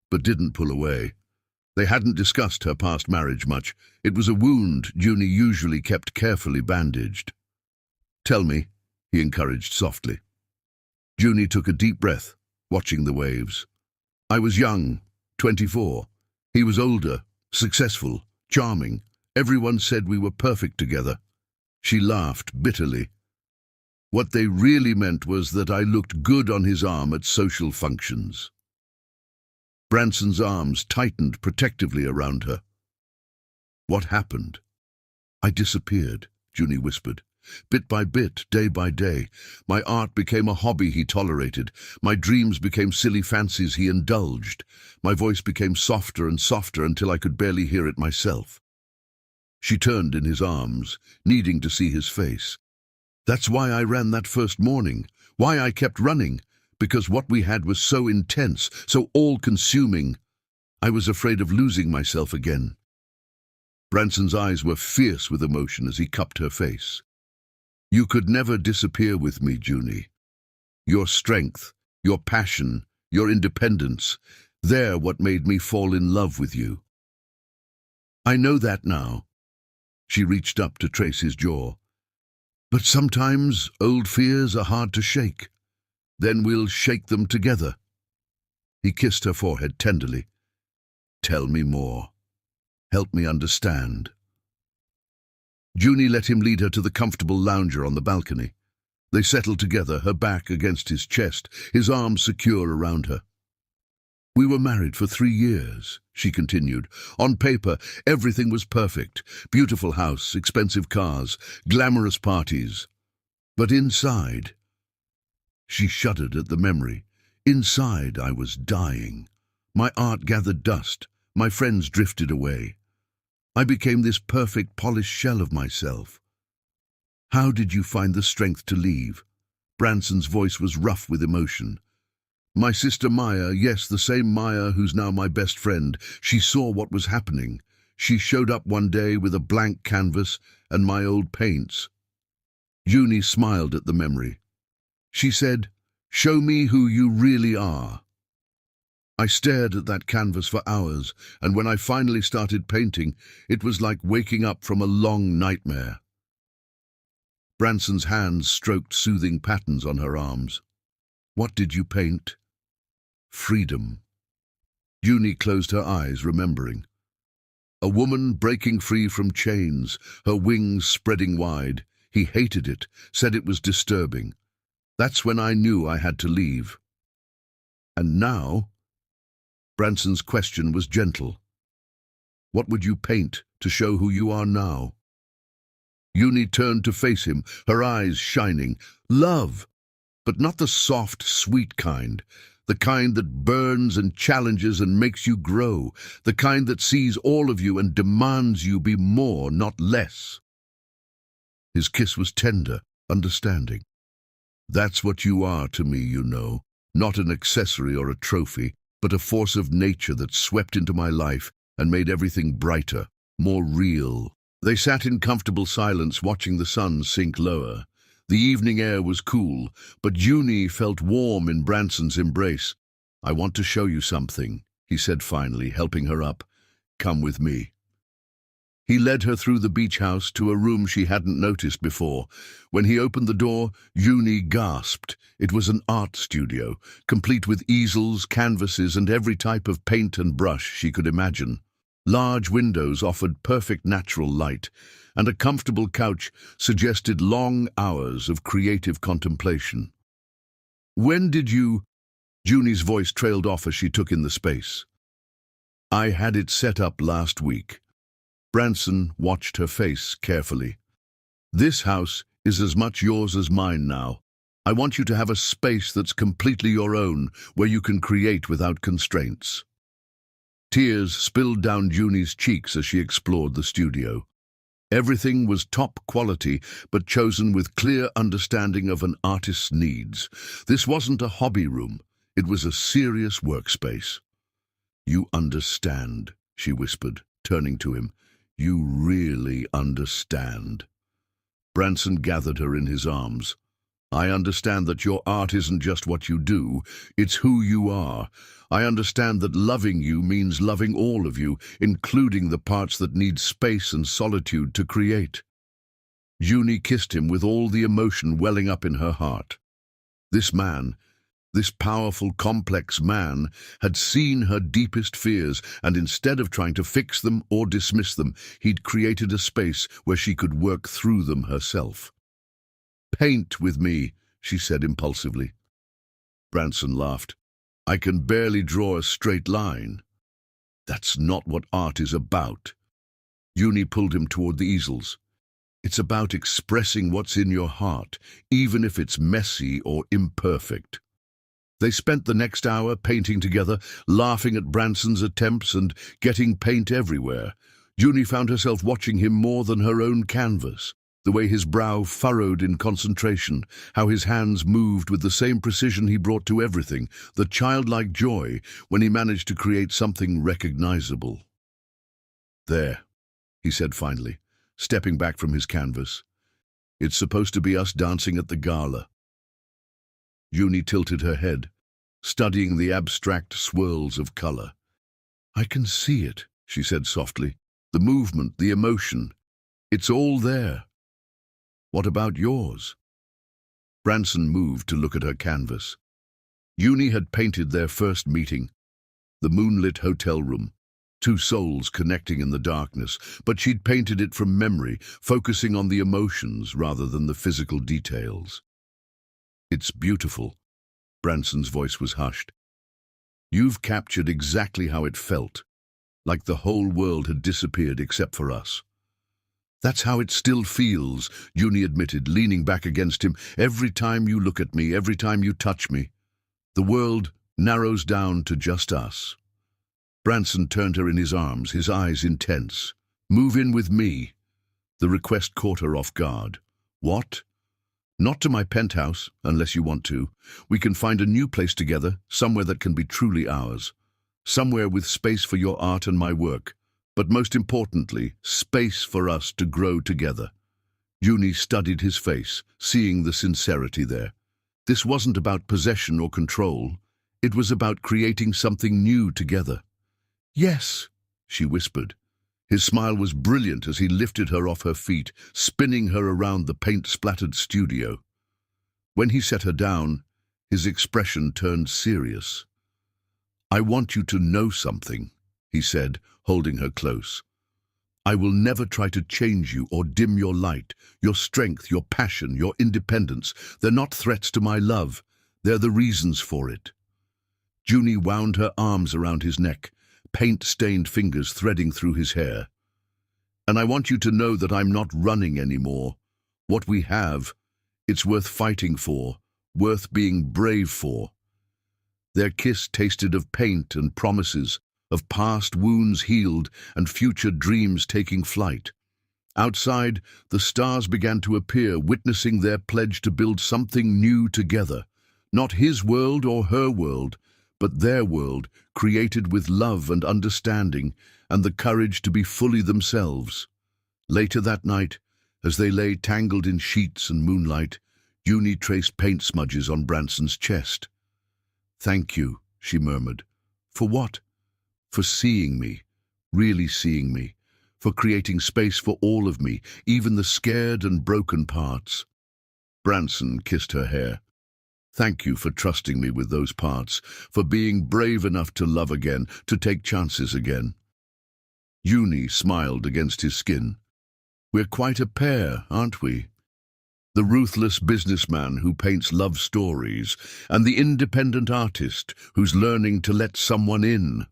but didn't pull away. They hadn't discussed her past marriage much. It was a wound Junie usually kept carefully bandaged. "Tell me," he encouraged softly. Junie took a deep breath, watching the waves. "I was young, 24. He was older, successful, charming. Everyone said we were perfect together." She laughed bitterly. "What they really meant was that I looked good on his arm at social functions." Branson's arms tightened protectively around her. "What happened?" "I disappeared," Junie whispered. "Bit by bit, day by day. My art became a hobby he tolerated. My dreams became silly fancies he indulged. My voice became softer and softer until I could barely hear it myself." She turned in his arms, needing to see his face. "That's why I ran that first morning, why I kept running, because what we had was so intense, so all-consuming. I was afraid of losing myself again." Branson's eyes were fierce with emotion as he cupped her face. "You could never disappear with me, Junie. Your strength, your passion, your independence, they're what made me fall in love with you." "I know that now." She reached up to trace his jaw. "But sometimes old fears are hard to shake." Then we'll shake them together." He kissed her forehead tenderly. "Tell me more. Help me understand." Junie let him lead her to the comfortable lounger on the balcony. They settled together, her back against his chest, his arms secure around her. "We were married for 3 years," she continued. "On paper, everything was perfect. Beautiful house, expensive cars, glamorous parties. But inside—" She shuddered at the memory. "Inside, I was dying. My art gathered dust. My friends drifted away. I became this perfect, polished shell of myself. How did you find the strength to leave?" Branson's voice was rough with emotion. "My sister Maya, yes, the same Maya who's now my best friend, she saw what was happening. She showed up one day with a blank canvas and my old paints." Junie smiled at the memory. She said, "Show me who you really are." I stared at that canvas for hours, and when I finally started painting, it was like waking up from a long nightmare. Branson's hands stroked soothing patterns on her arms. "What did you paint?" "Freedom." Junie closed her eyes, remembering. A woman breaking free from chains, her wings spreading wide. He hated it, said it was disturbing. That's when I knew I had to leave. "And now?" Branson's question was gentle. "What would you paint to show who you are now?" Junie turned to face him, her eyes shining. "Love, but not the soft, sweet kind. The kind that burns and challenges and makes you grow. The kind that sees all of you and demands you be more, not less." His kiss was tender, understanding. "That's what you are to me, you know. Not an accessory or a trophy, but a force of nature that swept into my life and made everything brighter, more real." They sat in comfortable silence, watching the sun sink lower. The evening air was cool, but Junie felt warm in Branson's embrace. "I want to show you something," he said finally, helping her up. "Come with me." He led her through the beach house to a room she hadn't noticed before. When he opened the door, Junie gasped. It was an art studio, complete with easels, canvases, and every type of paint and brush she could imagine. Large windows offered perfect natural light, and a comfortable couch suggested long hours of creative contemplation. "When did you—" Junie's voice trailed off as she took in the space. "I had it set up last week." Branson watched her face carefully. "This house is as much yours as mine now. I want you to have a space that's completely your own, where you can create without constraints." Tears spilled down Junie's cheeks as she explored the studio. Everything was top quality, but chosen with clear understanding of an artist's needs. This wasn't a hobby room. It was a serious workspace. "You understand," she whispered, turning to him. "You really understand." Branson gathered her in his arms. "I understand that your art isn't just what you do, it's who you are. I understand that loving you means loving all of you, including the parts that need space and solitude to create." Junie kissed him with all the emotion welling up in her heart. This man, this powerful, complex man, had seen her deepest fears, and instead of trying to fix them or dismiss them, he'd created a space where she could work through them herself. "Paint with me," she said impulsively. Branson laughed. "I can barely draw a straight line." "That's not what art is about." Junie pulled him toward the easels. "It's about expressing what's in your heart, even if it's messy or imperfect." They spent the next hour painting together, laughing at Branson's attempts and getting paint everywhere. Junie found herself watching him more than her own canvas. The way his brow furrowed in concentration, how his hands moved with the same precision he brought to everything, the childlike joy when he managed to create something recognizable. "There," he said finally, stepping back from his canvas. "It's supposed to be us dancing at the gala." Junie tilted her head, studying the abstract swirls of color. "I can see it," she said softly. "The movement, the emotion. It's all there." "What about yours?" Branson moved to look at her canvas. Uni had painted their first meeting, the moonlit hotel room, two souls connecting in the darkness, but she'd painted it from memory, focusing on the emotions rather than the physical details. "It's beautiful." Branson's voice was hushed. "You've captured exactly how it felt, like the whole world had disappeared except for us." "That's how it still feels," Uni admitted, leaning back against him. "Every time you look at me, every time you touch me, the world narrows down to just us." Branson turned her in his arms, his eyes intense. "Move in with me." The request caught her off guard. "What?" "Not to my penthouse, unless you want to. We can find a new place together, somewhere that can be truly ours. Somewhere with space for your art and my work. But most importantly, space for us to grow together." Uni studied his face, seeing the sincerity there. This wasn't about possession or control. It was about creating something new together. "Yes," she whispered. His smile was brilliant as he lifted her off her feet, spinning her around the paint-splattered studio. When he set her down, his expression turned serious. "I want you to know something," he said, holding her close. "I will never try to change you or dim your light, your strength, your passion, your independence. They're not threats to my love. They're the reasons for it." Uni wound her arms around his neck, paint-stained fingers threading through his hair. "And I want you to know that I'm not running anymore. What we have, it's worth fighting for, worth being brave for." Their kiss tasted of paint and promises, of past wounds healed and future dreams taking flight. Outside, the stars began to appear, witnessing their pledge to build something new together. Not his world or her world, but their world, created with love and understanding and the courage to be fully themselves. Later that night, as they lay tangled in sheets and moonlight, Uni traced paint smudges on Branson's chest. "Thank you," she murmured. "For what?" "For seeing me, really seeing me, for creating space for all of me, even the scared and broken parts." Branson kissed her hair. "Thank you for trusting me with those parts, for being brave enough to love again, to take chances again." Uni smiled against his skin. "We're quite a pair, aren't we? The ruthless businessman who paints love stories, and the independent artist who's learning to let someone in."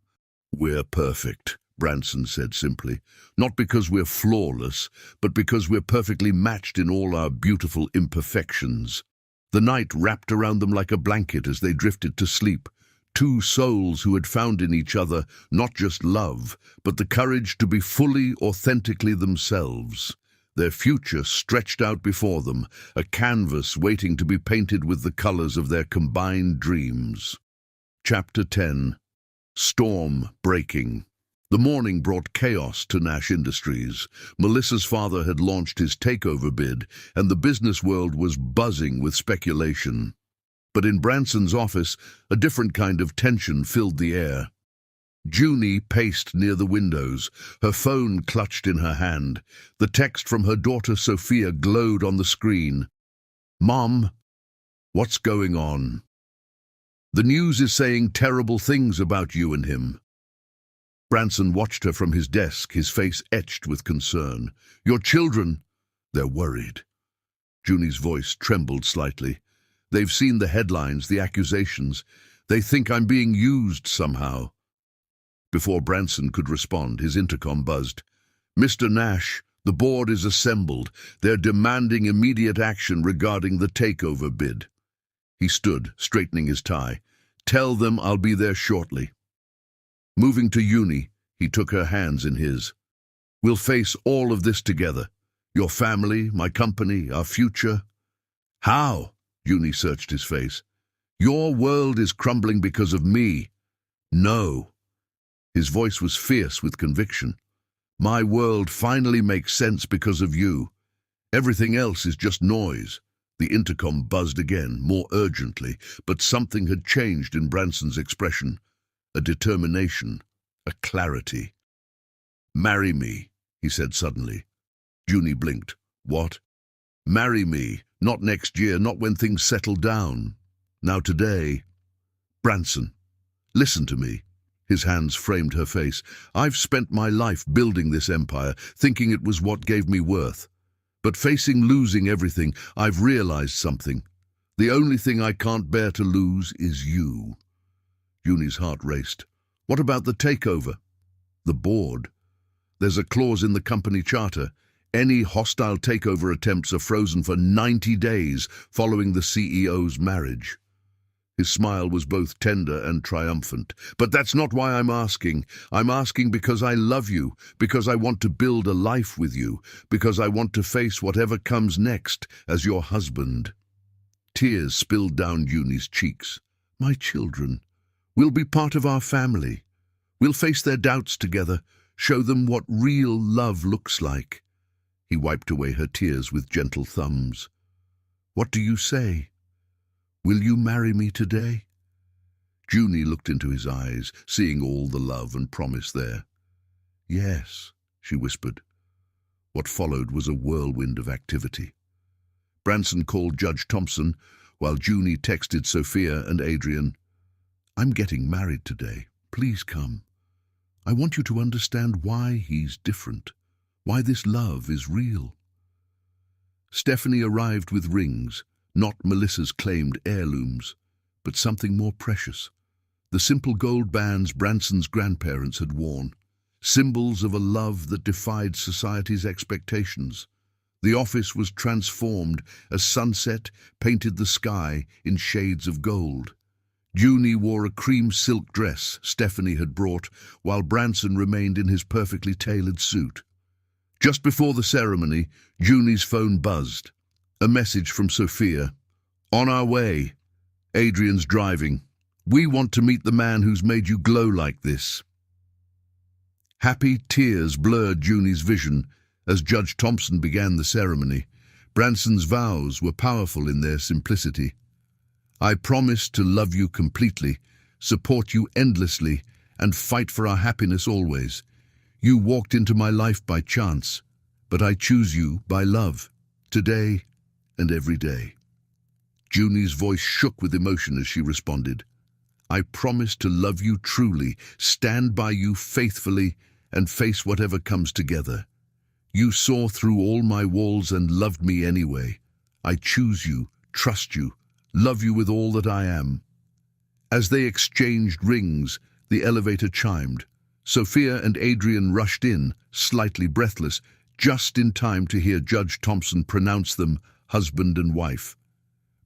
"We're perfect," Branson said simply. "Not because we're flawless, but because we're perfectly matched in all our beautiful imperfections." The night wrapped around them like a blanket as they drifted to sleep. Two souls who had found in each other not just love, but the courage to be fully, authentically themselves. Their future stretched out before them, a canvas waiting to be painted with the colors of their combined dreams. Chapter 10. Storm breaking. The morning brought chaos to Nash Industries. Melissa's father had launched his takeover bid, and the business world was buzzing with speculation. But in Branson's office, a different kind of tension filled the air. Uni paced near the windows, her phone clutched in her hand. The text from her daughter Sophia glowed on the screen. "Mom, what's going on? The news is saying terrible things about you and him." Branson watched her from his desk, his face etched with concern. "Your children, they're worried." Juni's voice trembled slightly. "They've seen the headlines, the accusations. They think I'm being used somehow." Before Branson could respond, his intercom buzzed. "Mr. Nash, the board is assembled. They're demanding immediate action regarding the takeover bid." He stood, straightening his tie. "Tell them I'll be there shortly." Moving to Uni, he took her hands in his. "We'll face all of this together. Your family, my company, our future." "How?" Uni searched his face. "Your world is crumbling because of me." "No." His voice was fierce with conviction. "My world finally makes sense because of you. Everything else is just noise." The intercom buzzed again, more urgently, but something had changed in Branson's expression. A determination, a clarity. "Marry me," he said suddenly. Uni blinked. "What?" "Marry me. Not next year, not when things settle down. Now today." Branson, listen to me. His hands framed her face. I've spent my life building this empire, thinking it was what gave me worth. But facing losing everything, I've realized something. The only thing I can't bear to lose is you. Junie's heart raced. What about the takeover? The board. There's a clause in the company charter. Any hostile takeover attempts are frozen for 90 days following the CEO's marriage. His smile was both tender and triumphant. But that's not why I'm asking. I'm asking because I love you, because I want to build a life with you, because I want to face whatever comes next as your husband. Tears spilled down Junie's cheeks. My children will be part of our family. We'll face their doubts together, show them what real love looks like. He wiped away her tears with gentle thumbs. What do you say? Will you marry me today? Junie looked into his eyes, seeing all the love and promise there. Yes, she whispered. What followed was a whirlwind of activity. Branson called Judge Thompson, while Junie texted Sophia and Adrian. I'm getting married today. Please come. I want you to understand why he's different, why this love is real. Stephanie arrived with rings, not Melissa's claimed heirlooms, but something more precious. The simple gold bands Branson's grandparents had worn, symbols of a love that defied society's expectations. The office was transformed as sunset painted the sky in shades of gold. Junie wore a cream silk dress Stephanie had brought, while Branson remained in his perfectly tailored suit. Just before the ceremony, Junie's phone buzzed. A message from Sophia. On our way. Adrian's driving. We want to meet the man who's made you glow like this. Happy tears blurred Junie's vision as Judge Thompson began the ceremony. Branson's vows were powerful in their simplicity. I promise to love you completely, support you endlessly, and fight for our happiness always. You walked into my life by chance, but I choose you by love, today and every day. Junie's voice shook with emotion as she responded. I promise to love you truly, stand by you faithfully, and face whatever comes together. You saw through all my walls and loved me anyway. I choose you, trust you, love you with all that I am. As they exchanged rings, the elevator chimed. Sophia and Adrian rushed in, slightly breathless, just in time to hear Judge Thompson pronounce them husband and wife.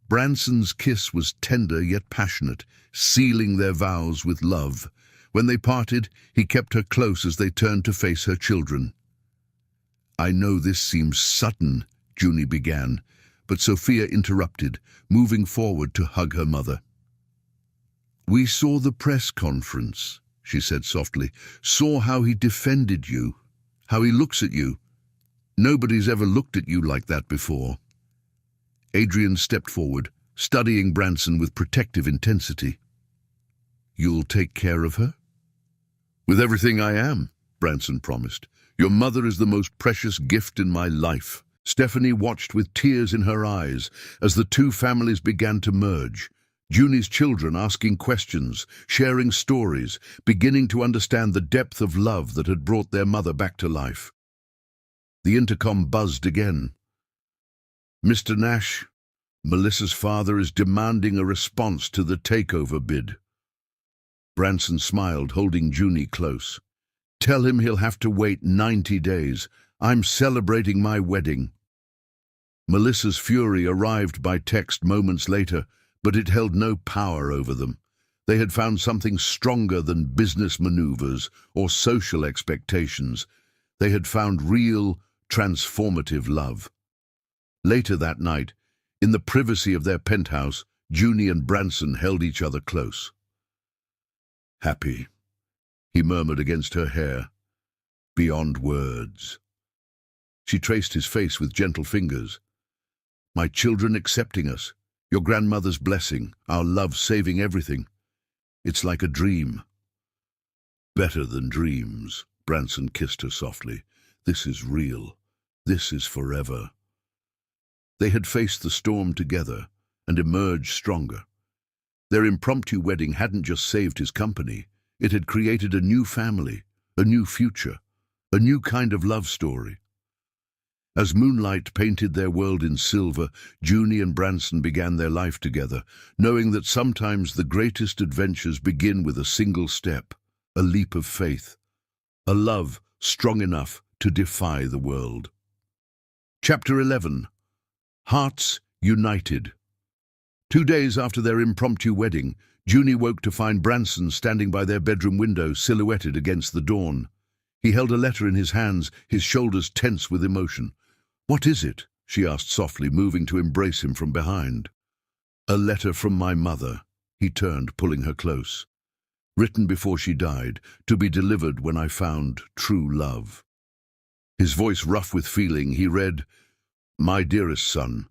Branson's kiss was tender yet passionate, sealing their vows with love. When they parted, he kept her close as they turned to face her children. I know this seems sudden, Junie began, but Sophia interrupted, moving forward to hug her mother. We saw the press conference, she said softly, saw how he defended you, how he looks at you. Nobody's ever looked at you like that before. Adrian stepped forward, studying Branson with protective intensity. You'll take care of her? With everything I am, Branson promised. Your mother is the most precious gift in my life. Stephanie watched with tears in her eyes as the two families began to merge. Junie's children asking questions, sharing stories, beginning to understand the depth of love that had brought their mother back to life. The intercom buzzed again. Mr. Nash, Melissa's father is demanding a response to the takeover bid. Branson smiled, holding Junie close. Tell him he'll have to wait 90 days. I'm celebrating my wedding. Melissa's fury arrived by text moments later, but it held no power over them. They had found something stronger than business maneuvers or social expectations. They had found real, transformative love. Later that night, in the privacy of their penthouse, Junie and Branson held each other close. Happy, he murmured against her hair, beyond words. She traced his face with gentle fingers. My children accepting us, your grandmother's blessing, our love saving everything. It's like a dream. Better than dreams, Branson kissed her softly. This is real. This is forever. They had faced the storm together and emerged stronger. Their impromptu wedding hadn't just saved his company, it had created a new family, a new future, a new kind of love story. As moonlight painted their world in silver, Junie and Branson began their life together, knowing that sometimes the greatest adventures begin with a single step, a leap of faith, a love strong enough to defy the world. Chapter 11. Hearts United. 2 days after their impromptu wedding, Junie woke to find Branson standing by their bedroom window, silhouetted against the dawn. He held a letter in his hands, his shoulders tense with emotion. "What is it?" she asked softly, moving to embrace him from behind. "A letter from my mother," he turned, pulling her close. "Written before she died, to be delivered when I found true love." His voice rough with feeling, he read, "My dearest son,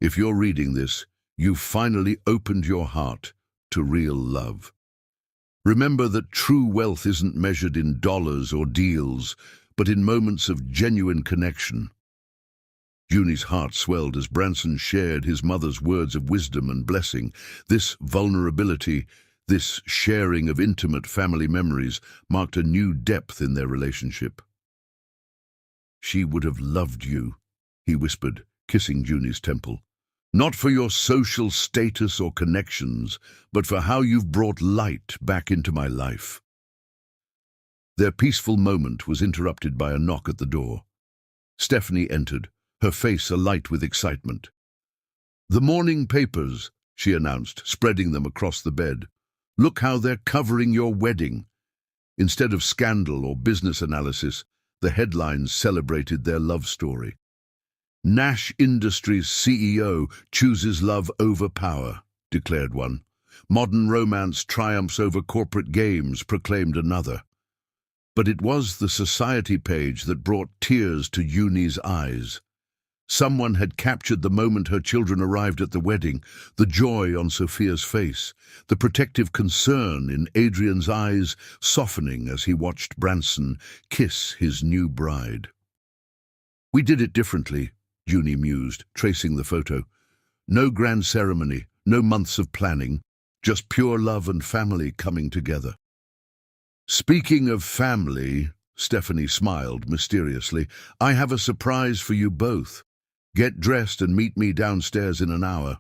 if you're reading this, you've finally opened your heart to real love. Remember that true wealth isn't measured in dollars or deals, but in moments of genuine connection." Junie's heart swelled as Branson shared his mother's words of wisdom and blessing. This vulnerability, this sharing of intimate family memories, marked a new depth in their relationship. "She would have loved you," he whispered, kissing Junie's temple. "Not for your social status or connections, but for how you've brought light back into my life." Their peaceful moment was interrupted by a knock at the door. Stephanie entered, her face alight with excitement. "The morning papers," she announced, spreading them across the bed. "Look how they're covering your wedding." Instead of scandal or business analysis, the headlines celebrated their love story. "Nash Industries CEO chooses love over power," declared one. "Modern romance triumphs over corporate games," proclaimed another. But it was the society page that brought tears to Junie's eyes. Someone had captured the moment her children arrived at the wedding, the joy on Sophia's face, the protective concern in Adrian's eyes softening as he watched Branson kiss his new bride. "We did it differently," Junie mused, tracing the photo. "No grand ceremony, no months of planning, just pure love and family coming together." "Speaking of family," Stephanie smiled mysteriously, "I have a surprise for you both. Get dressed and meet me downstairs in an hour."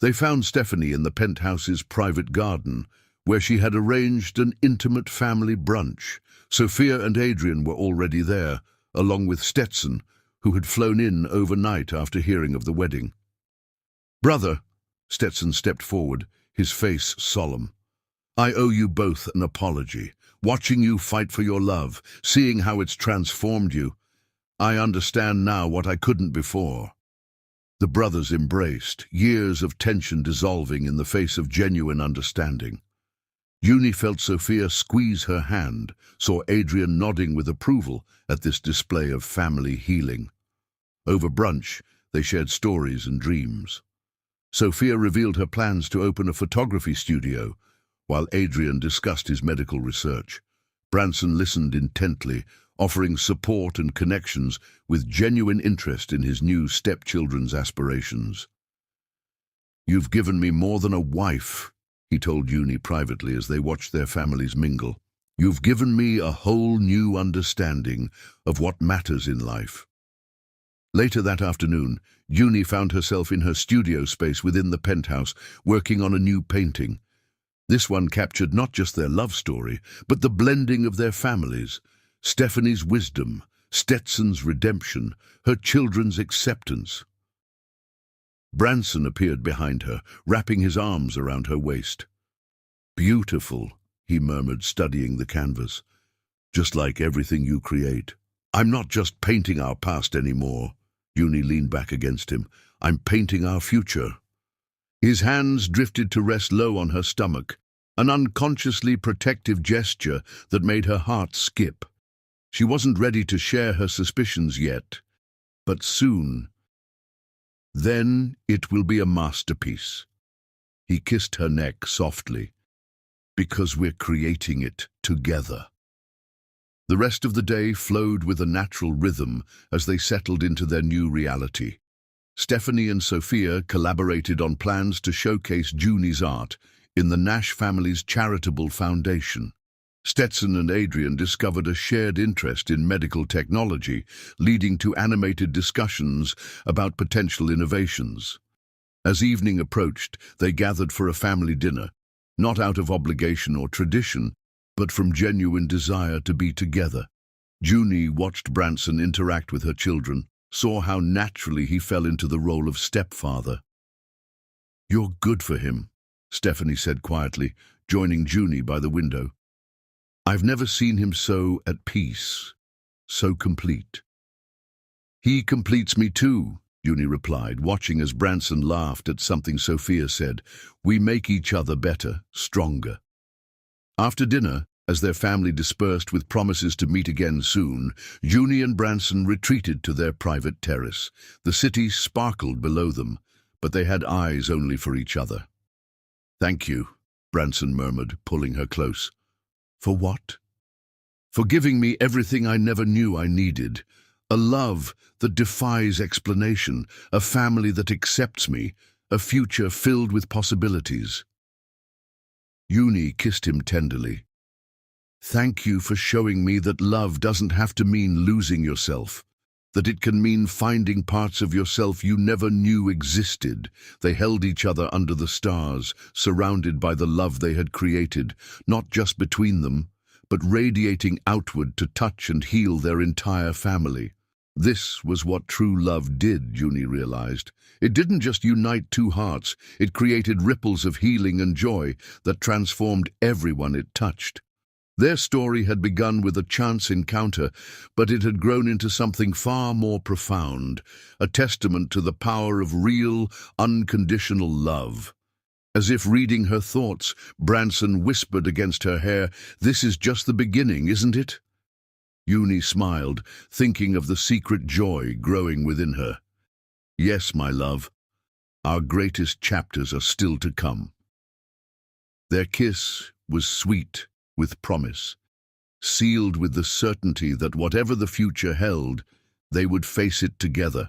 They found Stephanie in the penthouse's private garden, where she had arranged an intimate family brunch. Sophia and Adrian were already there, along with Stetson, who had flown in overnight after hearing of the wedding. "Brother," Stetson stepped forward, his face solemn, "I owe you both an apology. Watching you fight for your love, seeing how it's transformed you, I understand now what I couldn't before." The brothers embraced, years of tension dissolving in the face of genuine understanding. Junie felt Sophia squeeze her hand, saw Adrian nodding with approval at this display of family healing. Over brunch, they shared stories and dreams. Sophia revealed her plans to open a photography studio, while Adrian discussed his medical research. Branson listened intently, offering support and connections with genuine interest in his new stepchildren's aspirations. "You've given me more than a wife," he told Junie privately as they watched their families mingle. "You've given me a whole new understanding of what matters in life." Later that afternoon, Junie found herself in her studio space within the penthouse, working on a new painting. This one captured not just their love story, but the blending of their families, Stephanie's wisdom, Stetson's redemption, her children's acceptance. Branson appeared behind her, wrapping his arms around her waist. "Beautiful," he murmured, studying the canvas. "Just like everything you create." "I'm not just painting our past anymore," Junie leaned back against him. "I'm painting our future." His hands drifted to rest low on her stomach, an unconsciously protective gesture that made her heart skip. She wasn't ready to share her suspicions yet, but soon. "Then it will be a masterpiece." He kissed her neck softly. "Because we're creating it together." The rest of the day flowed with a natural rhythm as they settled into their new reality. Stephanie and Sophia collaborated on plans to showcase Junie's art in the Nash family's charitable foundation. Stetson and Adrian discovered a shared interest in medical technology, leading to animated discussions about potential innovations. As evening approached, they gathered for a family dinner, not out of obligation or tradition, but from genuine desire to be together. Junie watched Branson interact with her children, saw how naturally he fell into the role of stepfather. "You're good for him," Stephanie said quietly, joining Junie by the window. "I've never seen him so at peace, so complete." "He completes me too," Junie replied, watching as Branson laughed at something Sophia said. "We make each other better, stronger." After dinner, as their family dispersed with promises to meet again soon, Junie and Branson retreated to their private terrace. The city sparkled below them, but they had eyes only for each other. "Thank you," Branson murmured, pulling her close. "For what?" "For giving me everything I never knew I needed. A love that defies explanation, a family that accepts me, a future filled with possibilities." Junie kissed him tenderly. "Thank you for showing me that love doesn't have to mean losing yourself, that it can mean finding parts of yourself you never knew existed." They held each other under the stars, surrounded by the love they had created, not just between them, but radiating outward to touch and heal their entire family. This was what true love did, Junie realized. It didn't just unite two hearts, it created ripples of healing and joy that transformed everyone it touched. Their story had begun with a chance encounter, but it had grown into something far more profound, a testament to the power of real, unconditional love. As if reading her thoughts, Branson whispered against her hair, "This is just the beginning, isn't it?" Junie smiled, thinking of the secret joy growing within her. "Yes, my love, our greatest chapters are still to come." Their kiss was sweet with promise, sealed with the certainty that whatever the future held, they would face it together,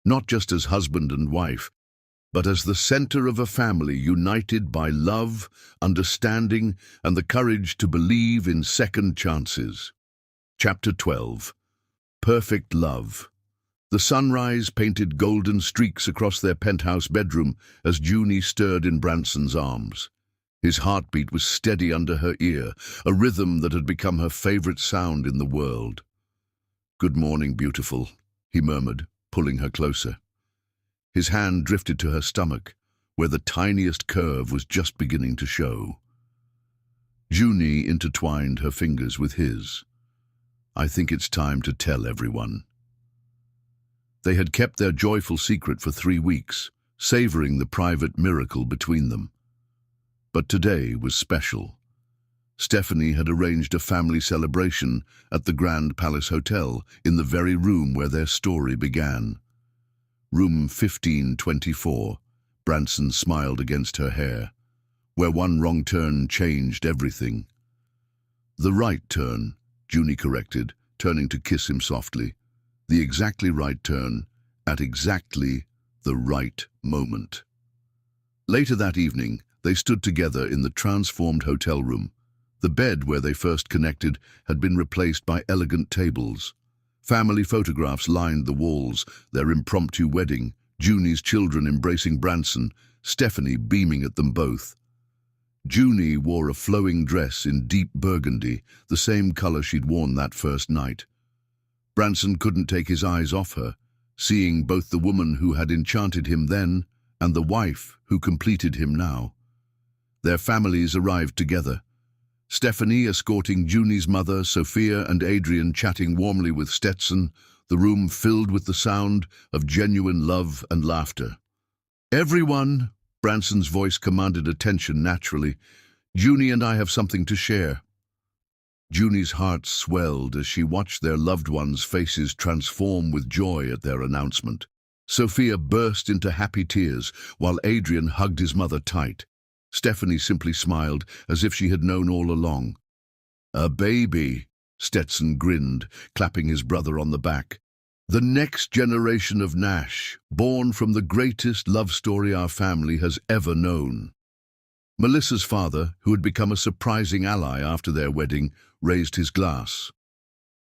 not just as husband and wife, but as the center of a family united by love, understanding, and the courage to believe in second chances. Chapter 12. Perfect Love. The sunrise painted golden streaks across their penthouse bedroom as Junie stirred in Branson's arms. His heartbeat was steady under her ear, a rhythm that had become her favorite sound in the world. "Good morning, beautiful," he murmured, pulling her closer. His hand drifted to her stomach, where the tiniest curve was just beginning to show. Junie intertwined her fingers with his. "I think it's time to tell everyone." They had kept their joyful secret for 3 weeks, savoring the private miracle between them. But today was special. Stephanie had arranged a family celebration at the Grand Palace Hotel in the very room where their story began. Room 1524, Branson smiled against her hair, where one wrong turn changed everything. "The right turn," Junie corrected, turning to kiss him softly. "The exactly right turn, at exactly the right moment." Later that evening, they stood together in the transformed hotel room. The bed where they first connected had been replaced by elegant tables. Family photographs lined the walls, their impromptu wedding, Junie's children embracing Branson, Stephanie beaming at them both. Junie wore a flowing dress in deep burgundy, the same color she'd worn that first night. Branson couldn't take his eyes off her, seeing both the woman who had enchanted him then and the wife who completed him now. Their families arrived together. Stephanie escorting Junie's mother, Sophia and Adrian chatting warmly with Stetson, the room filled with the sound of genuine love and laughter. "Everyone," Branson's voice commanded attention naturally, "Junie and I have something to share." Junie's heart swelled as she watched their loved ones' faces transform with joy at their announcement. Sophia burst into happy tears, while Adrian hugged his mother tight. Stephanie simply smiled, as if she had known all along. "A baby," Stetson grinned, clapping his brother on the back. The next generation of Nash, born from the greatest love story our family has ever known. Melissa's father, who had become a surprising ally after their wedding, raised his glass.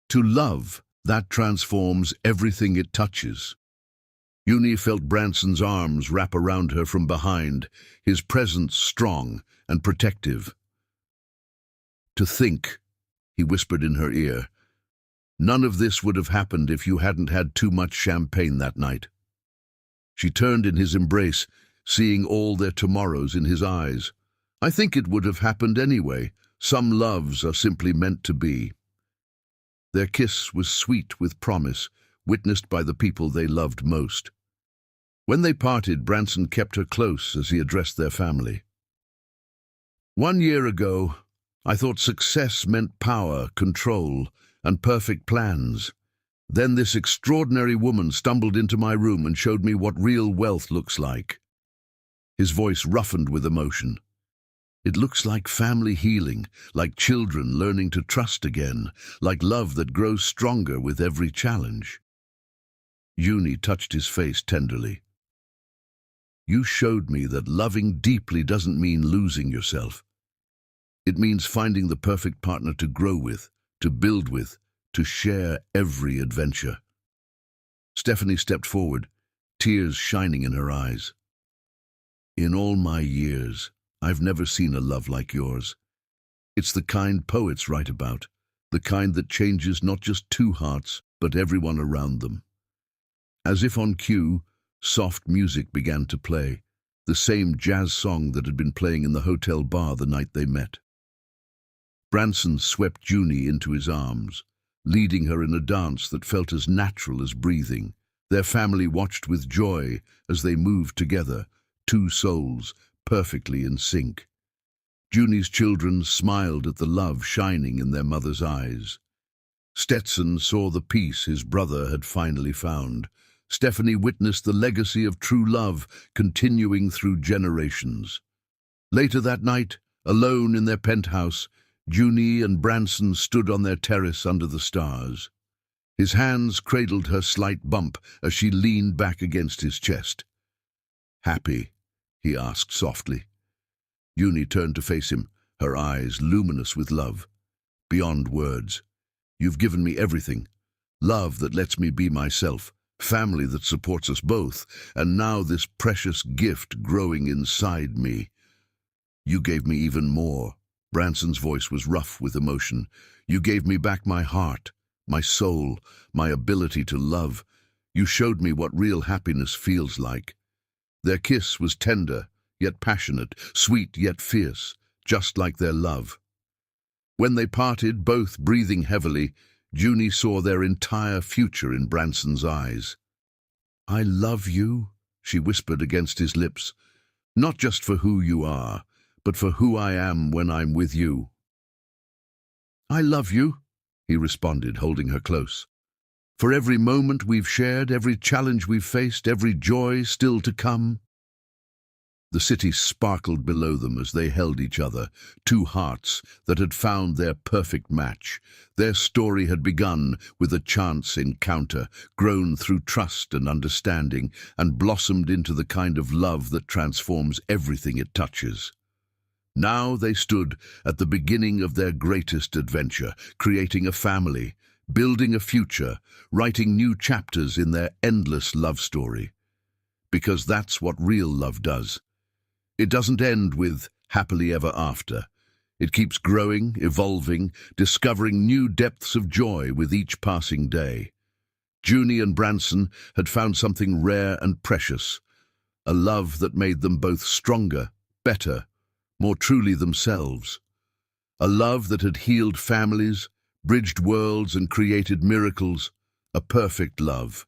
To love, that transforms everything it touches. Uni felt Branson's arms wrap around her from behind, his presence strong and protective. To think, he whispered in her ear, none of this would have happened if you hadn't had too much champagne that night. She turned in his embrace, seeing all their tomorrows in his eyes. I think it would have happened anyway. Some loves are simply meant to be. Their kiss was sweet with promise, witnessed by the people they loved most. When they parted, Branson kept her close as he addressed their family. 1 year ago, I thought success meant power, control, and perfect plans. Then this extraordinary woman stumbled into my room and showed me what real wealth looks like. His voice roughened with emotion. It looks like family healing, like children learning to trust again, like love that grows stronger with every challenge. Uni touched his face tenderly. You showed me that loving deeply doesn't mean losing yourself. It means finding the perfect partner to grow with, to build with, to share every adventure. Stephanie stepped forward, tears shining in her eyes. In all my years, I've never seen a love like yours. It's the kind poets write about, the kind that changes not just two hearts, but everyone around them. As if on cue, soft music began to play, the same jazz song that had been playing in the hotel bar the night they met. Branson swept Uni into his arms, leading her in a dance that felt as natural as breathing. Their family watched with joy as they moved together, two souls perfectly in sync. Juni's children smiled at the love shining in their mother's eyes. Stetson saw the peace his brother had finally found. Stephanie witnessed the legacy of true love continuing through generations. Later that night, alone in their penthouse, Juni and Branson stood on their terrace under the stars. His hands cradled her slight bump as she leaned back against his chest. Happy? He asked softly. Uni turned to face him, her eyes luminous with love. Beyond words. You've given me everything. Love that lets me be myself, family that supports us both, and now this precious gift growing inside me. You gave me even more. Branson's voice was rough with emotion. You gave me back my heart, my soul, my ability to love. You showed me what real happiness feels like. Their kiss was tender, yet passionate, sweet yet fierce, just like their love. When they parted, both breathing heavily, Juni saw their entire future in Branson's eyes. I love you, she whispered against his lips, not just for who you are, but for who I am when I'm with you. I love you, he responded, holding her close. For every moment we've shared, every challenge we've faced, every joy still to come. The city sparkled below them as they held each other, two hearts that had found their perfect match. Their story had begun with a chance encounter, grown through trust and understanding, and blossomed into the kind of love that transforms everything it touches. Now they stood at the beginning of their greatest adventure, creating a family, building a future, writing new chapters in their endless love story. Because that's what real love does. It doesn't end with happily ever after. It keeps growing, evolving, discovering new depths of joy with each passing day. Juni and Branson had found something rare and precious, a love that made them both stronger, better, more truly themselves. A love that had healed families, bridged worlds and created miracles, a perfect love.